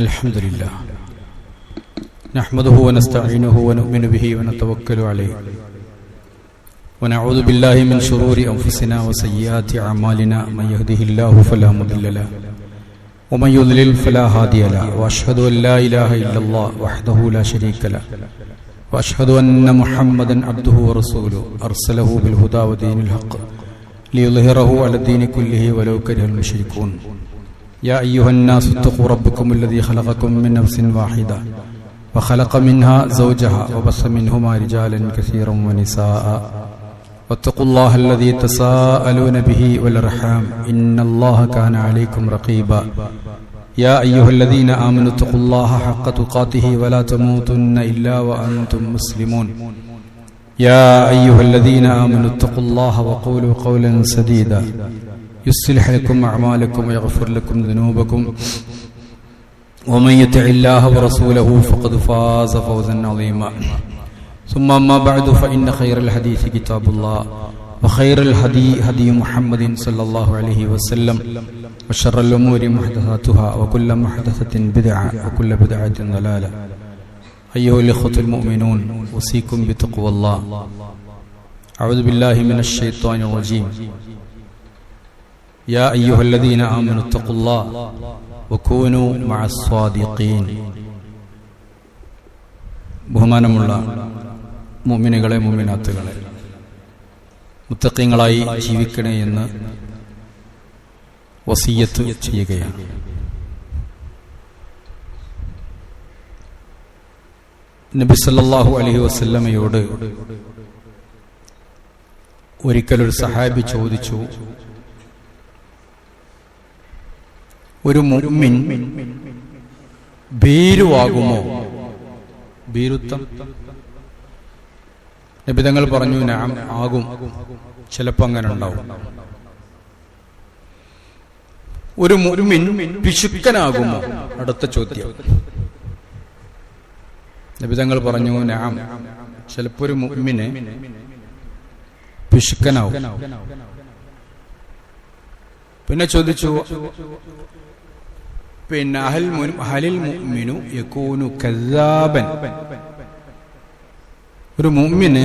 الحمد لله نحمده ونستعينه ونؤمن به ونتوكل عليه ونعوذ بالله من شرور أنفسنا وسيئات أعمالنا من يهده الله فلا مضل له ومن يضلل فلا هادي له وأشهد أن لا إله إلا الله وحده لا شريك له وأشهد أن محمدا عبده ورسوله أرسله بالهدى ودين الحق ليظهره على الدين كله ولو كره المشركون يا أيها الناس اتقوا ربكم الذي خلقكم من نفس واحدة وخلق منها زوجها وبث منهما رجالا كثيرا ونساء واتقوا الله الذي تساءلون به والأرحام إن الله كان عليكم رقيبا يا أيها الذين آمنوا اتقوا الله حق تقاته ولا تموتن إلا وأنتم مسلمون يا أيها الذين آمنوا اتقوا الله وقولوا قولا سديدا يصلح لكم أعمالكم ويغفر لكم ذنوبكم ومن يطع الله ورسوله فقد فاز فوزا عظيما ثم أما بعد فإن خير الحديث كتاب الله وخير الهدي هدي محمد صلى الله عليه وسلم وشر الأمور محدثاتها وكل محدثة بدعة وكل بدعة ضلالة أيها الإخوة المؤمنون أوصيكم بتقوى الله أعوذ بالله من الشيطان الرجيم يا أيها الذين آمنوا اتقوا الله وكونوا مع الصادقين ബഹുമാനമുള്ള മുഅ്മിനുകളെ മുഅ്മിനാത്തുകളെ മുത്തഖീങ്ങളായി ജീവിക്കണേ എന്ന് വസിയ്യത്ത് ചെയ്യുകയാണ്. നബി സല്ലല്ലാഹു അലൈഹി വസല്ലമയോട് ഒരിക്കലൊരു സഹാബി ചോദിച്ചു, ഒരു മുഅ്മിൻ ഭീരുവാകുമോ? ഭീരുത്വം? നബി തങ്ങൾ പറഞ്ഞു, നഅം, ആകും, ചിലപ്പോ അങ്ങനെ ഉണ്ടാവും. ഒരു മുഅ്മിൻ പിശുക്കനാകുമോ? അടുത്ത ചോദ്യം. നബി തങ്ങൾ പറഞ്ഞു, നഅം, ചിലപ്പോ ഒരു മുഅ്മിന് പിശുക്കനാവും. പിന്നെ ചോദിച്ചു, പിന്നെ ഹലിൽ മുഅ്മിനു യകൂനു കദ്ദാബൻ, ഒരു മുഅ്മിന്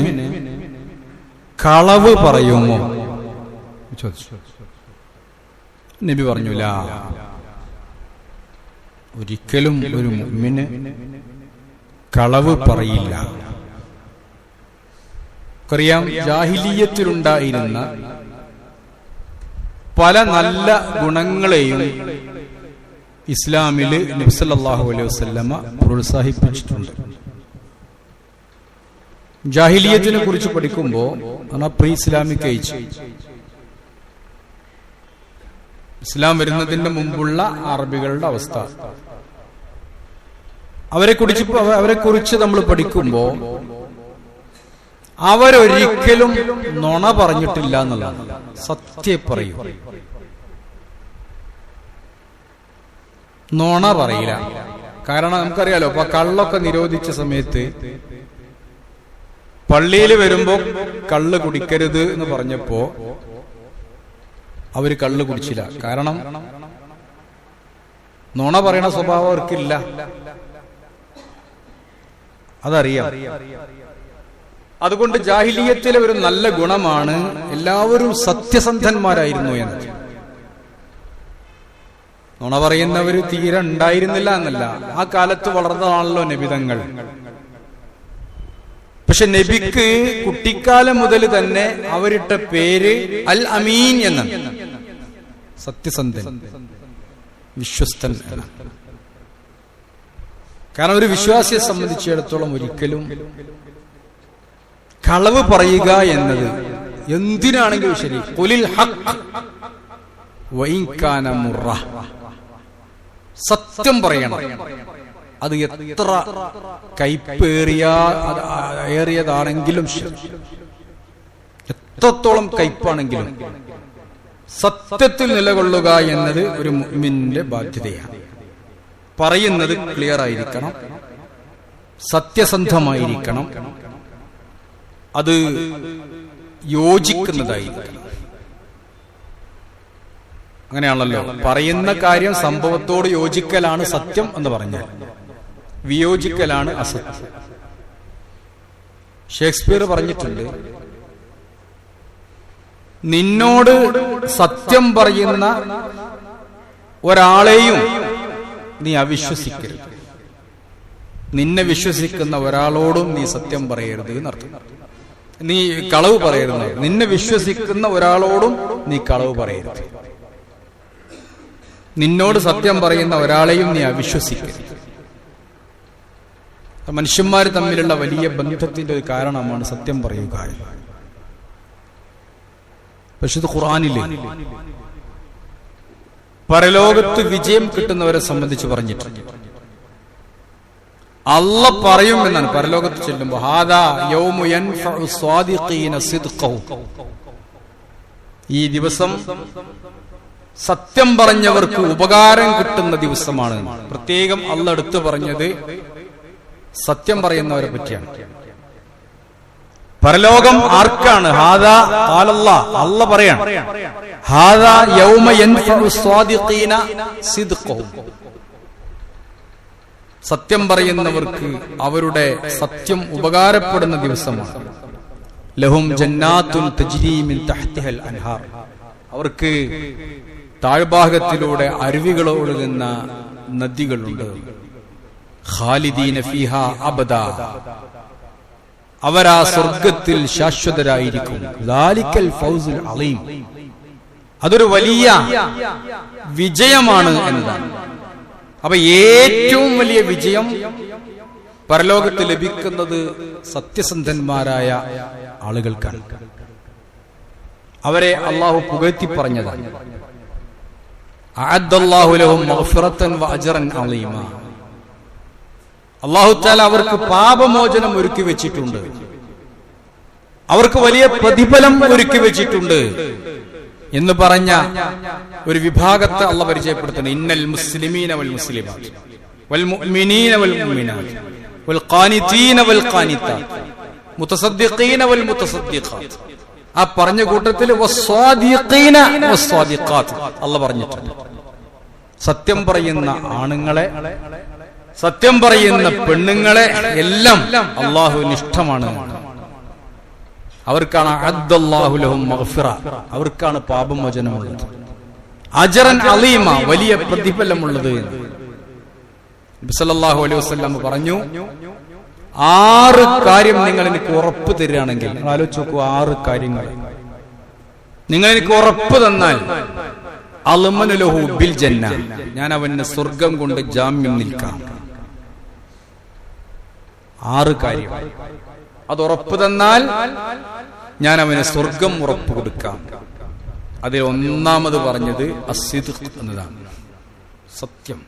കളവ് പറയുമോ? ചോദിച്ചു. നബി പറഞ്ഞു, ലാ, ഒരിക്കലും ഒരു മുഅ്മിന് കളവ് പറയില്ല. അറിയാം, ജാഹിലിയ്യത്തിലുണ്ടായിരുന്ന പല നല്ല ഗുണങ്ങളെയും ഇസ്ലാമില് നബി സല്ലല്ലാഹു അലൈഹി വസല്ലമ പ്രോത്സാഹിപ്പിച്ചിട്ടുണ്ട്. ജാഹിലിയത്തിനെ കുറിച്ച് പഠിക്കുമ്പോൾ പ്രീ ഇസ്ലാമിക് ഏജ്, ഇസ്ലാം വരുന്നതിന്റെ മുമ്പുള്ള അറബികളുടെ അവസ്ഥ, അവരെ കുറിച്ച് നമ്മൾ പഠിക്കുമ്പോ അവരൊരിക്കലും നുണ പറഞ്ഞിട്ടില്ല എന്നുള്ളതാണ്. സത്യം പറയും, നുണ പറയില്ല. കാരണം നമുക്കറിയാലോ, ഇപ്പൊ കള്ളൊക്കെ നിരോധിച്ച സമയത്ത് പള്ളിയിൽ വരുമ്പോ കള്ള് കുടിക്കരുത് എന്ന് പറഞ്ഞപ്പോ അവര് കള്ള് കുടിച്ചില്ല. കാരണം നുണ പറയണ സ്വഭാവം അവർക്കില്ല, അതറിയാം. അതുകൊണ്ട് ജാഹിലിയത്തിലെ ഒരു നല്ല ഗുണമാണ് എല്ലാവരും സത്യസന്ധന്മാരായിരുന്നു എന്ന്. നുണ പറയുന്നവര് തീരെ ഉണ്ടായിരുന്നില്ല എന്നല്ല, ആ കാലത്ത് വളർന്നതാണല്ലോ നബിതങ്ങൾ. പക്ഷെ നബിക്ക് കുട്ടിക്കാലം മുതൽ തന്നെ അവരിട്ട പേര് അൽ അമീൻ എന്നാണ്, സത്യസന്ധൻ, വിശ്വസ്തൻ. കാരണം ഒരു വിശ്വാസിയെ സംബന്ധിച്ചിടത്തോളം ഒരിക്കലും കളവ് പറയുക എന്നത് എന്തിനാണെങ്കിലും ശരി, ഖുലിൽ ഹഖ് വഇൻ കാന മുറ, സത്യം പറയണം. അത് എത്ര കയ്പേറിയതാണെങ്കിലും എത്രത്തോളം കയ്പാണെങ്കിലും സത്യത്തിൽ നിലകൊള്ളുക എന്നത് ഒരു മുഅ്മിനിന്റെ ബാധ്യതയാണ്. പറയുന്നത് ക്ലിയർ ആയിരിക്കണം, സത്യസന്ധമായിരിക്കണം, അത് യോജിക്കുന്നതായിരിക്കണം. അങ്ങനെയാണല്ലോ, പറയുന്ന കാര്യം സംഭവത്തോട് യോജിക്കലാണ് സത്യം എന്ന് പറഞ്ഞാൽ, വിയോജിക്കലാണ് അസത്യം. ഷേക്സ്പിയർ പറഞ്ഞിട്ടുണ്ട്, നിന്നോട് സത്യം പറയുന്ന ഒരാളെയും നീ അവിശ്വസിക്കരുത്, നിന്നെ വിശ്വസിക്കുന്ന ഒരാളോടും നീ സത്യം പറയരുത് എന്നർത്ഥം. നീ കളവ് പറയരുത്, നിന്നെ വിശ്വസിക്കുന്ന ഒരാളോടും നീ കളവ് പറയരുത്. നിന്നോട് സത്യം പറയുന്ന ഒരാളെയും നീ അവിശ്വസിക്കരുത്. മനുഷ്യന്മാർ തമ്മിലുള്ള വലിയ ബന്ധത്തിന്റെ ഒരു കാരണമാണ് സത്യം പറയുക. പക്ഷെ ഇത് ഖുർആനിലെ പരലോകത്ത് വിജയം കിട്ടുന്നവരെ സംബന്ധിച്ച് പറഞ്ഞിട്ടുണ്ട്. അല്ല പറയും എന്നാണ് പരലോകത്ത് ചെല്ലുമ്പോൾ, ഹാദാ യൗമു യൻഫഉ സ്വാദിഖീന സിദ്ഖഹു, ഈ ദിവസം സത്യം പറഞ്ഞവർക്ക് ഉപകാരം കിട്ടുന്ന ദിവസമാണ്. പ്രത്യേകം അല്ല എടുത്തു പറഞ്ഞത് സത്യം പറയുന്നവരെ പറ്റിയാണ്. പരലോകം ആർക്കാണ്? ഹാദാ ഖാലല്ലാഹ്, അല്ല പറയാണ്, ഹാദാ യൗമ യൻഫഉ സ്വാദിഖീന സിദ്ഖഹു, സത്യം പറയുന്നവർക്ക് അവരുടെ സത്യം ഉപകാരപ്പെടുന്ന ദിവസമാണ്. ലഹും ജന്നാത്തുൻ തജ്രി മിൻ തഹ്തിഹൽ അൻഹാർ, അവർക്ക് താഴ്ഭാഗത്തിലൂടെ അരുവികൾ ഒഴുകുന്ന നദികളുണ്ട്. ഖാലിദീന ഫീഹാ അബദാ, അവരാ സ്വർഗത്തിൽ ശാശ്വതരായിരിക്കും. ദാലിക്കൽ ഫൗസുൽ അലീം, അതൊരു വലിയ വിജയമാണ് എന്നതാണ്. അപ്പൊ ഏറ്റവും വലിയ വിജയം പരലോകത്ത് ലഭിക്കുന്നത് സത്യസന്ധന്മാരായ ആളുകൾക്കാണ്. അവരെ അള്ളാഹു പുകഴ്ത്തി പറഞ്ഞതാണ്, അഅദ്ദല്ലാഹു ലഹും മഗ്ഫിറതൻ വഅജ്റൻ അളീമ, അല്ലാഹു തആല അവർക്ക് പാപമോചനം ഒരുക്കി വെച്ചിട്ടുണ്ട്, അവർക്ക് വലിയ പ്രതിഫലം ഒരുക്കി വെച്ചിട്ടുണ്ട് എന്ന് പറഞ്ഞ ഒരു വിഭാഗത്തെ അള്ളാഹു പരിചയപ്പെടുത്തുന്നു. ഇന്നൽ മുസ്ലിമീന വൽ മുസ്ലിമാത്ത് വൽ മുഅ്മിനീന വൽ മുഅ്മിനാത്ത് വൽ ഖാനിതീന വൽ ഖാനിതാത്ത് മുതസദ്ദിഖീന വൽ മുതസദ്ദിഖാത്ത്, ആ പറഞ്ഞ കൂട്ടത്തിൽ വസ്വാദിഖീന വസ്വാദിഖാത്ത് അള്ളാഹു പറഞ്ഞിട്ടുണ്ട്. സത്യം പറയുന്ന ആണുങ്ങളെ, സത്യം പറയുന്ന പെണ്ണുങ്ങളെ എല്ലാം അള്ളാഹുവിന് ഇഷ്ടമാണ്. അവർക്കാണ് അഅദ്ദല്ലാഹു ലഹും മഗ്ഫിറ, അവർക്കാണ് പാപമോചനമുള്ളത്. അജ്റൻ അലീമ, വലിയ പ്രതിഫലമുള്ളത്. നബി സല്ലല്ലാഹു അലൈഹി വസല്ലം പറഞ്ഞു, 6 കാര്യം നിങ്ങൾ എനിക്ക് ഉറപ്പ് തരികയാണെങ്കിൽ, ആലോചിച്ച് നോക്കൂ, 6 കാര്യങ്ങൾ നിങ്ങൾ എനിക്ക് ഉറപ്പ് തന്നാൽ, അൽമനു ലഹു ബിൽ ജന്ന, ഞാൻ അവന് സ്വർഗം കൊണ്ട് ജാമ്യം നിൽക്കാം. 6 കാര്യം അത് ഉറപ്പ് തന്നാൽ ഞാൻ അവന് സ്വർഗം ഉറപ്പ് കൊടുക്കാം. അതിൽ ഒന്നാമത് പറഞ്ഞത് അസ്സിദ്ഖ് എന്നതാണ്, സത്യം.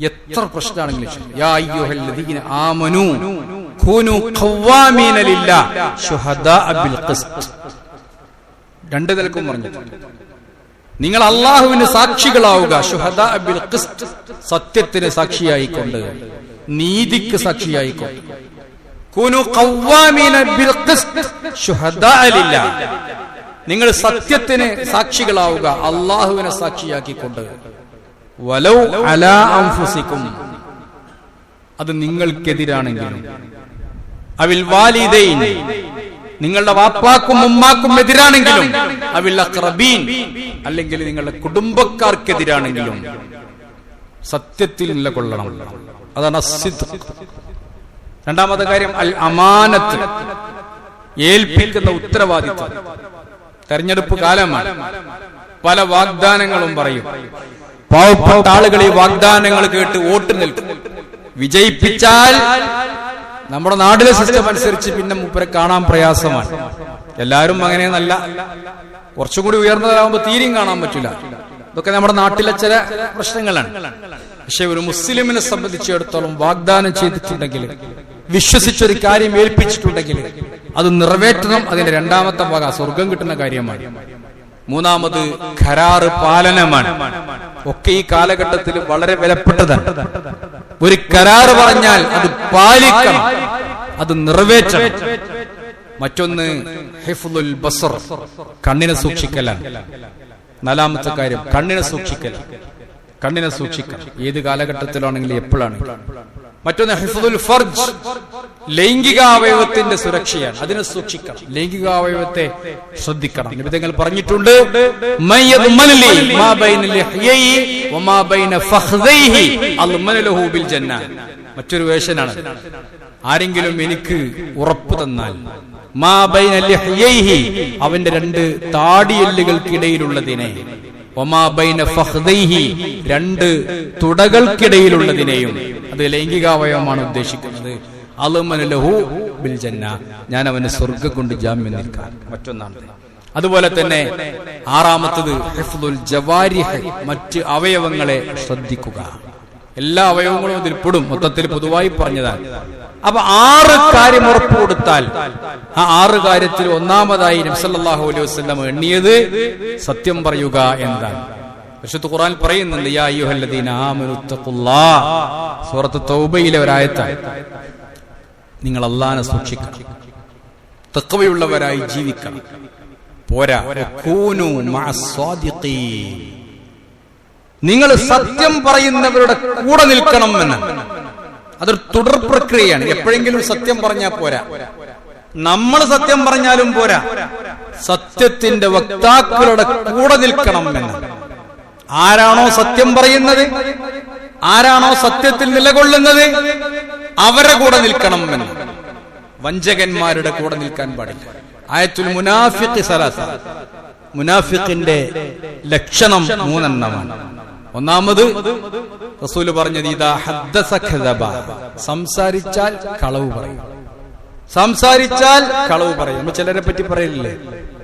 എത്ര പ്രശ്നമാണെങ്കിലും, യാ അയ്യുഹല്ലദീന ആമനൂ കൂനൂ ഖവ്വാമീന ലില്ലാഹ് ശുഹദാഅ ബിൽ ഖിസ്ത്, 2 നിലക്കും പറഞ്ഞിട്ടുണ്ട്. നിങ്ങൾ അല്ലാഹുവിന് സാക്ഷികളാവുക, ശുഹദാഅ ബിൽ ഖിസ്ത്, സത്യത്തിന് സാക്ഷിയായിക്കൊണ്ട്, നീതിക്ക് സാക്ഷിയായിക്കൊണ്ട്. കൂനൂ ഖവ്വാമീന ബിൽ ഖിസ്ത് ശുഹദാഅ ലില്ലാഹ്, നിങ്ങൾ സത്യത്തിന് സാക്ഷികളാവുക, അല്ലാഹുവിനെ സാക്ഷിയാക്കിക്കൊണ്ട്. വലൗ അലാ അൻഫുസികും, അത് നിങ്ങൾക്കെതിരാണെങ്കിലും. അവിൽ വാലിദൈൻ, നിങ്ങളുടെ വാപ്പാക്കും ഉമ്മാക്കും എതിരാണെങ്കിലും. അവിൽ അഖ്റബീൻ, അല്ലെങ്കിൽ നിങ്ങളുടെ കുടുംബക്കാർക്കെതിരാണെങ്കിലും സത്യത്തിൽ നിലകൊള്ളണം. അതാണ് അസ്സിദ്ഖ്. 2ാമത്തെ കാര്യം അൽ അമാനത്ത്, ഏൽപ്പിക്കുന്ന ഉത്തരവാദിത്വം. തെരഞ്ഞെടുപ്പ് കാലമാണ്, പല വാഗ്ദാനങ്ങളും പറയും. പാവപ്പെട്ട ആളുകൾ ഈ വാഗ്ദാനങ്ങൾ കേട്ട് വോട്ട് നിൽക്കും. വിജയിപ്പിച്ചാൽ നമ്മുടെ നാട്ടിലെ സിസ്റ്റം അനുസരിച്ച് പിന്നെ മൂപ്പരെ കാണാൻ പ്രയാസമാണ്. എല്ലാവരും അങ്ങനെയെന്നല്ല, കുറച്ചുകൂടി ഉയർന്നതാകുമ്പോൾ തീരെയും കാണാൻ പറ്റില്ല. ഇതൊക്കെ നമ്മുടെ നാട്ടിലെ ചില പ്രശ്നങ്ങളാണ്. പക്ഷെ ഒരു മുസ്ലിമിനെ സംബന്ധിച്ചിടത്തോളം വാഗ്ദാനം ചെയ്തിട്ടുണ്ടെങ്കിൽ, വിശ്വസിച്ചൊരു കാര്യം ഏൽപ്പിച്ചിട്ടുണ്ടെങ്കിൽ അത് നിറവേറ്റണം. അതിന്റെ 2ാമത്തെ വക സ്വർഗം കിട്ടുന്ന കാര്യമാണ്. 3ാമത് ഖരാറ് പാലനമാണ്. ഒക്കെ ഈ കാലഘട്ടത്തിൽ വളരെ വിലപ്പെട്ടതാണ്. ഒരു കരാറ് പറഞ്ഞാൽ അത് പാലിക്കണം, അത് നിറവേറ്റണം. മറ്റൊന്ന് ഹിഫ്ളുൽ ബസർ, കണ്ണിനെ സൂക്ഷിക്കലാണ്. നാലാമത്തെ കാര്യം കണ്ണിനെ സൂക്ഷിക്കൽ. കണ്ണിനെ സൂക്ഷിക്കണം, ഏത് കാലഘട്ടത്തിലാണെങ്കിലും എപ്പോഴാണെങ്കിലും. മറ്റൊന്ന് ഹിഫ്ദുൽ ഫർജ്, ലൈംഗികാവയവത്തിന്റെ സുരക്ഷയാണ്, അതിനെ സൂക്ഷിക്കണം. ലൈംഗികാവയവത്തെ ശ്രദ്ധിക്കണം. നബി തങ്ങൾ പറഞ്ഞിട്ടുണ്ട്, മറ്റൊരു വേഷനാണ്, ആരെങ്കിലും എനിക്ക് ഉറപ്പ് തന്നാൽ അവന്റെ രണ്ട് താടിയെല്ലുകൾക്കിടയിലുള്ളതിനെ, രണ്ട് തുടകൾക്കിടയിലുള്ളതിനെയും, അത് ലൈംഗികാവയവമാണ് ഉദ്ദേശിക്കുന്നത്, അൽമനലഹു ബിൽ ജന്ന, ഞാൻ അവന് സ്വർഗ്ഗം കൊണ്ട് ജാമ്യം നിൽക്കാൻ. മറ്റൊന്നാണ്. അതുപോലെ തന്നെ ആറാമത്തത് ഹിഫ്ദുൽ ജവാരിഹ്, മറ്റ് അവയവങ്ങളെ ശ്രദ്ധിക്കുക. എല്ലാ അവയവങ്ങളും ഇതിൽ പെടും, മൊത്തത്തിൽ പൊതുവായി പറഞ്ഞതാണ്. അപ്പൊ 6 കാര്യം ഉറപ്പ് കൊടുത്താൽ, ആ 6 കാര്യത്തിൽ ഒന്നാമതായി നബി സല്ലല്ലാഹു അലൈഹി വസല്ലം എണ്ണിയത് സത്യം പറയുക എന്നതാണ്. വിശുദ്ധ ഖുർആൻ പറയുന്നുണ്ട്, യാ അയ്യുഹല്ലദീന ആമനു തഖുല്ലാഹ്, സൂറത്ത് തൗബയിലെ ഒരായത്താണ്. നിങ്ങൾ അല്ലാഹനെ സൂക്ഷിക്കണം, തഖ്വയുള്ളവരായി ജീവിക്കണം. പോരാ, കൂനു മഅസ്സാദിഖീൻ, നിങ്ങൾ സത്യം പറയുന്നവരുടെ കൂടെ നിൽക്കണം എന്ന്. അതൊരു തുടർ പ്രക്രിയയാണ്. എപ്പോഴെങ്കിലും സത്യം പറഞ്ഞാൽ പോരാ, നമ്മൾ സത്യം പറഞ്ഞാലും പോരാ, സത്യത്തിന്റെ വക്താക്കളുടെ കൂടെ നിൽക്കണം എന്ന്. ആരാണോ സത്യം പറയുന്നത്, ആരാണോ സത്യത്തിൽ നിലകൊള്ളുന്നത്, അവരെ കൂടെ നിൽക്കണം എന്ന്. വഞ്ചകന്മാരുടെ കൂടെ നിൽക്കാൻ പാടില്ല. ആയത്തുൽ മുനാഫിഖ് സലാസ, മുനാഫിഖിന്റെ ലക്ഷണം 3 എണ്ണമാണ്. ഒന്നാമത് റസൂല് പറഞ്ഞത്, ഇദാ ഹദ്ദസ കദബ, സംസാരിച്ചാൽ കളവ് പറയും. സംസാരിച്ചാൽ കളവ് പറയും. നമ്മൾ ചിലരെ പറ്റി പറയില്ലേ,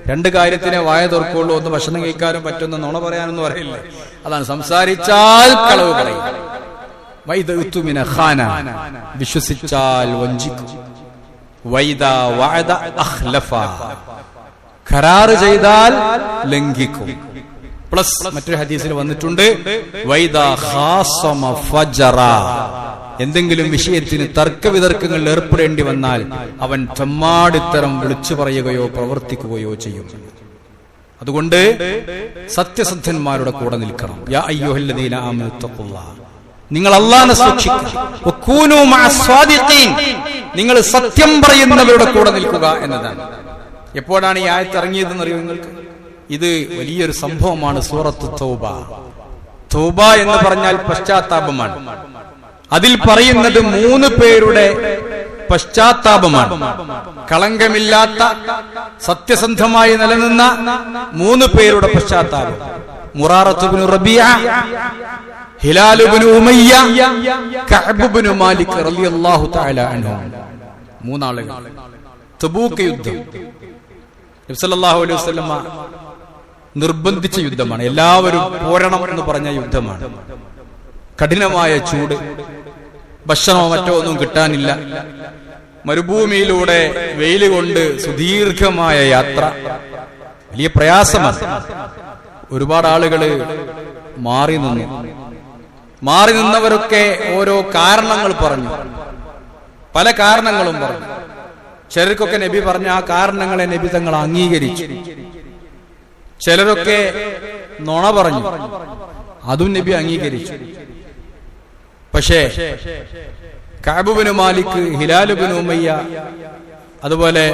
2 കാര്യത്തിനെ വായ തുറക്കുള്ളൂ, ഒന്ന് ഭക്ഷണം കഴിക്കാനും പറ്റുന്ന നുണ പറയാനൊന്നും പറയില്ലേ, അതാണ് സംസാരിച്ചാൽ കളവ് പറയും. വൈദഉതു മിന ഖാന, വിശ്വസിച്ചാൽ വഞ്ചിക്കും. വൈദാ വഅദ അഖ്ലഫ, കരാറ് ചെയ്താൽ ലംഘിക്കും. പ്ലസ് മറ്റൊരു ഹദീസിൽ വന്നിട്ടുണ്ട്, വൈദാ ഖാസമ ഫജറ, എന്തെങ്കിലും വിഷയത്തിന് തർക്കവിതർക്കങ്ങളിൽ ഏർപ്പെടേണ്ടി വന്നാൽ അവൻ ചമ്മാടിത്തരം വിളിച്ചു പറയുകയോ പ്രവർത്തിക്കുകയോ ചെയ്യും. അതുകൊണ്ട് സത്യസന്ധന്മാരുടെ കൂടെ നിൽക്കണം. യാ അയ്യുഹല്ലദീന ആമനു തഖുല്ലാഹ്, നിങ്ങൾ അല്ലാഹനെ സൂക്ഷിക്കുക. വകൂനു മഅസ്സാദിഖീൻ, നിങ്ങൾ സത്യം പറയുന്നവരുടെ കൂടെ നിൽക്കുക എന്നതാണ്. എപ്പോഴാണ് ഈ ആയത്ത് ഇറങ്ങിയതെന്ന് അറിയോ നിങ്ങൾക്ക്? ഇത് വലിയൊരു സംഭവമാണ്. സൂറത്ത് തൗബ. തൗബ എന്ന് പറഞ്ഞാൽ പശ്ചാത്താപമാണ്. അതിൽ പറയുന്നത് 3 പേരുടെ പശ്ചാത്താപമാണ്. കളങ്കമില്ലാത്ത സത്യസന്ധമായി നിലനിന്ന 3 പേരുടെ പശ്ചാത്താപം. മുറാറത്ത് ഇബ്നു റബീഅ, ഹിലാൽ ഇബ്നു ഉമയ്യ, കഅബ് ഇബ്നു മാലിക് റളിയല്ലാഹു തആല അൻഹു. 3 ആളുകൾ. തബൂക്ക് യുദ്ധം നബി സല്ലല്ലാഹു അലൈഹി വസല്ലം നിർബന്ധിച്ച യുദ്ധമാണ്. എല്ലാവരും പോരണം എന്ന് പറഞ്ഞ യുദ്ധമാണ്. കഠിനമായ ചൂട്, ഭക്ഷണമോ മറ്റോ ഒന്നും കിട്ടാനില്ല, മരുഭൂമിയിലൂടെ വെയിൽ കൊണ്ട് സുദീർഘമായ യാത്ര, വലിയ പ്രയാസമാണ്. ഒരുപാട് ആളുകൾ മാറി നിന്നു. മാറി നിന്നവരൊക്കെ ഓരോ കാരണങ്ങൾ പറഞ്ഞു, പല കാരണങ്ങളും പറഞ്ഞു. ചിലർക്കൊക്കെ നബി പറഞ്ഞ ആ കാരണങ്ങളെ നബി തങ്ങൾ അംഗീകരിച്ചു. ചിലരൊക്കെ നുണ പറഞ്ഞു, അതും നബി അംഗീകരിച്ചു. പക്ഷേ കഅബ് ഇബ്നു മാലിക്, ഹിലാൽ ഇബ്നു ഉമയ്യ, അതുപോലെ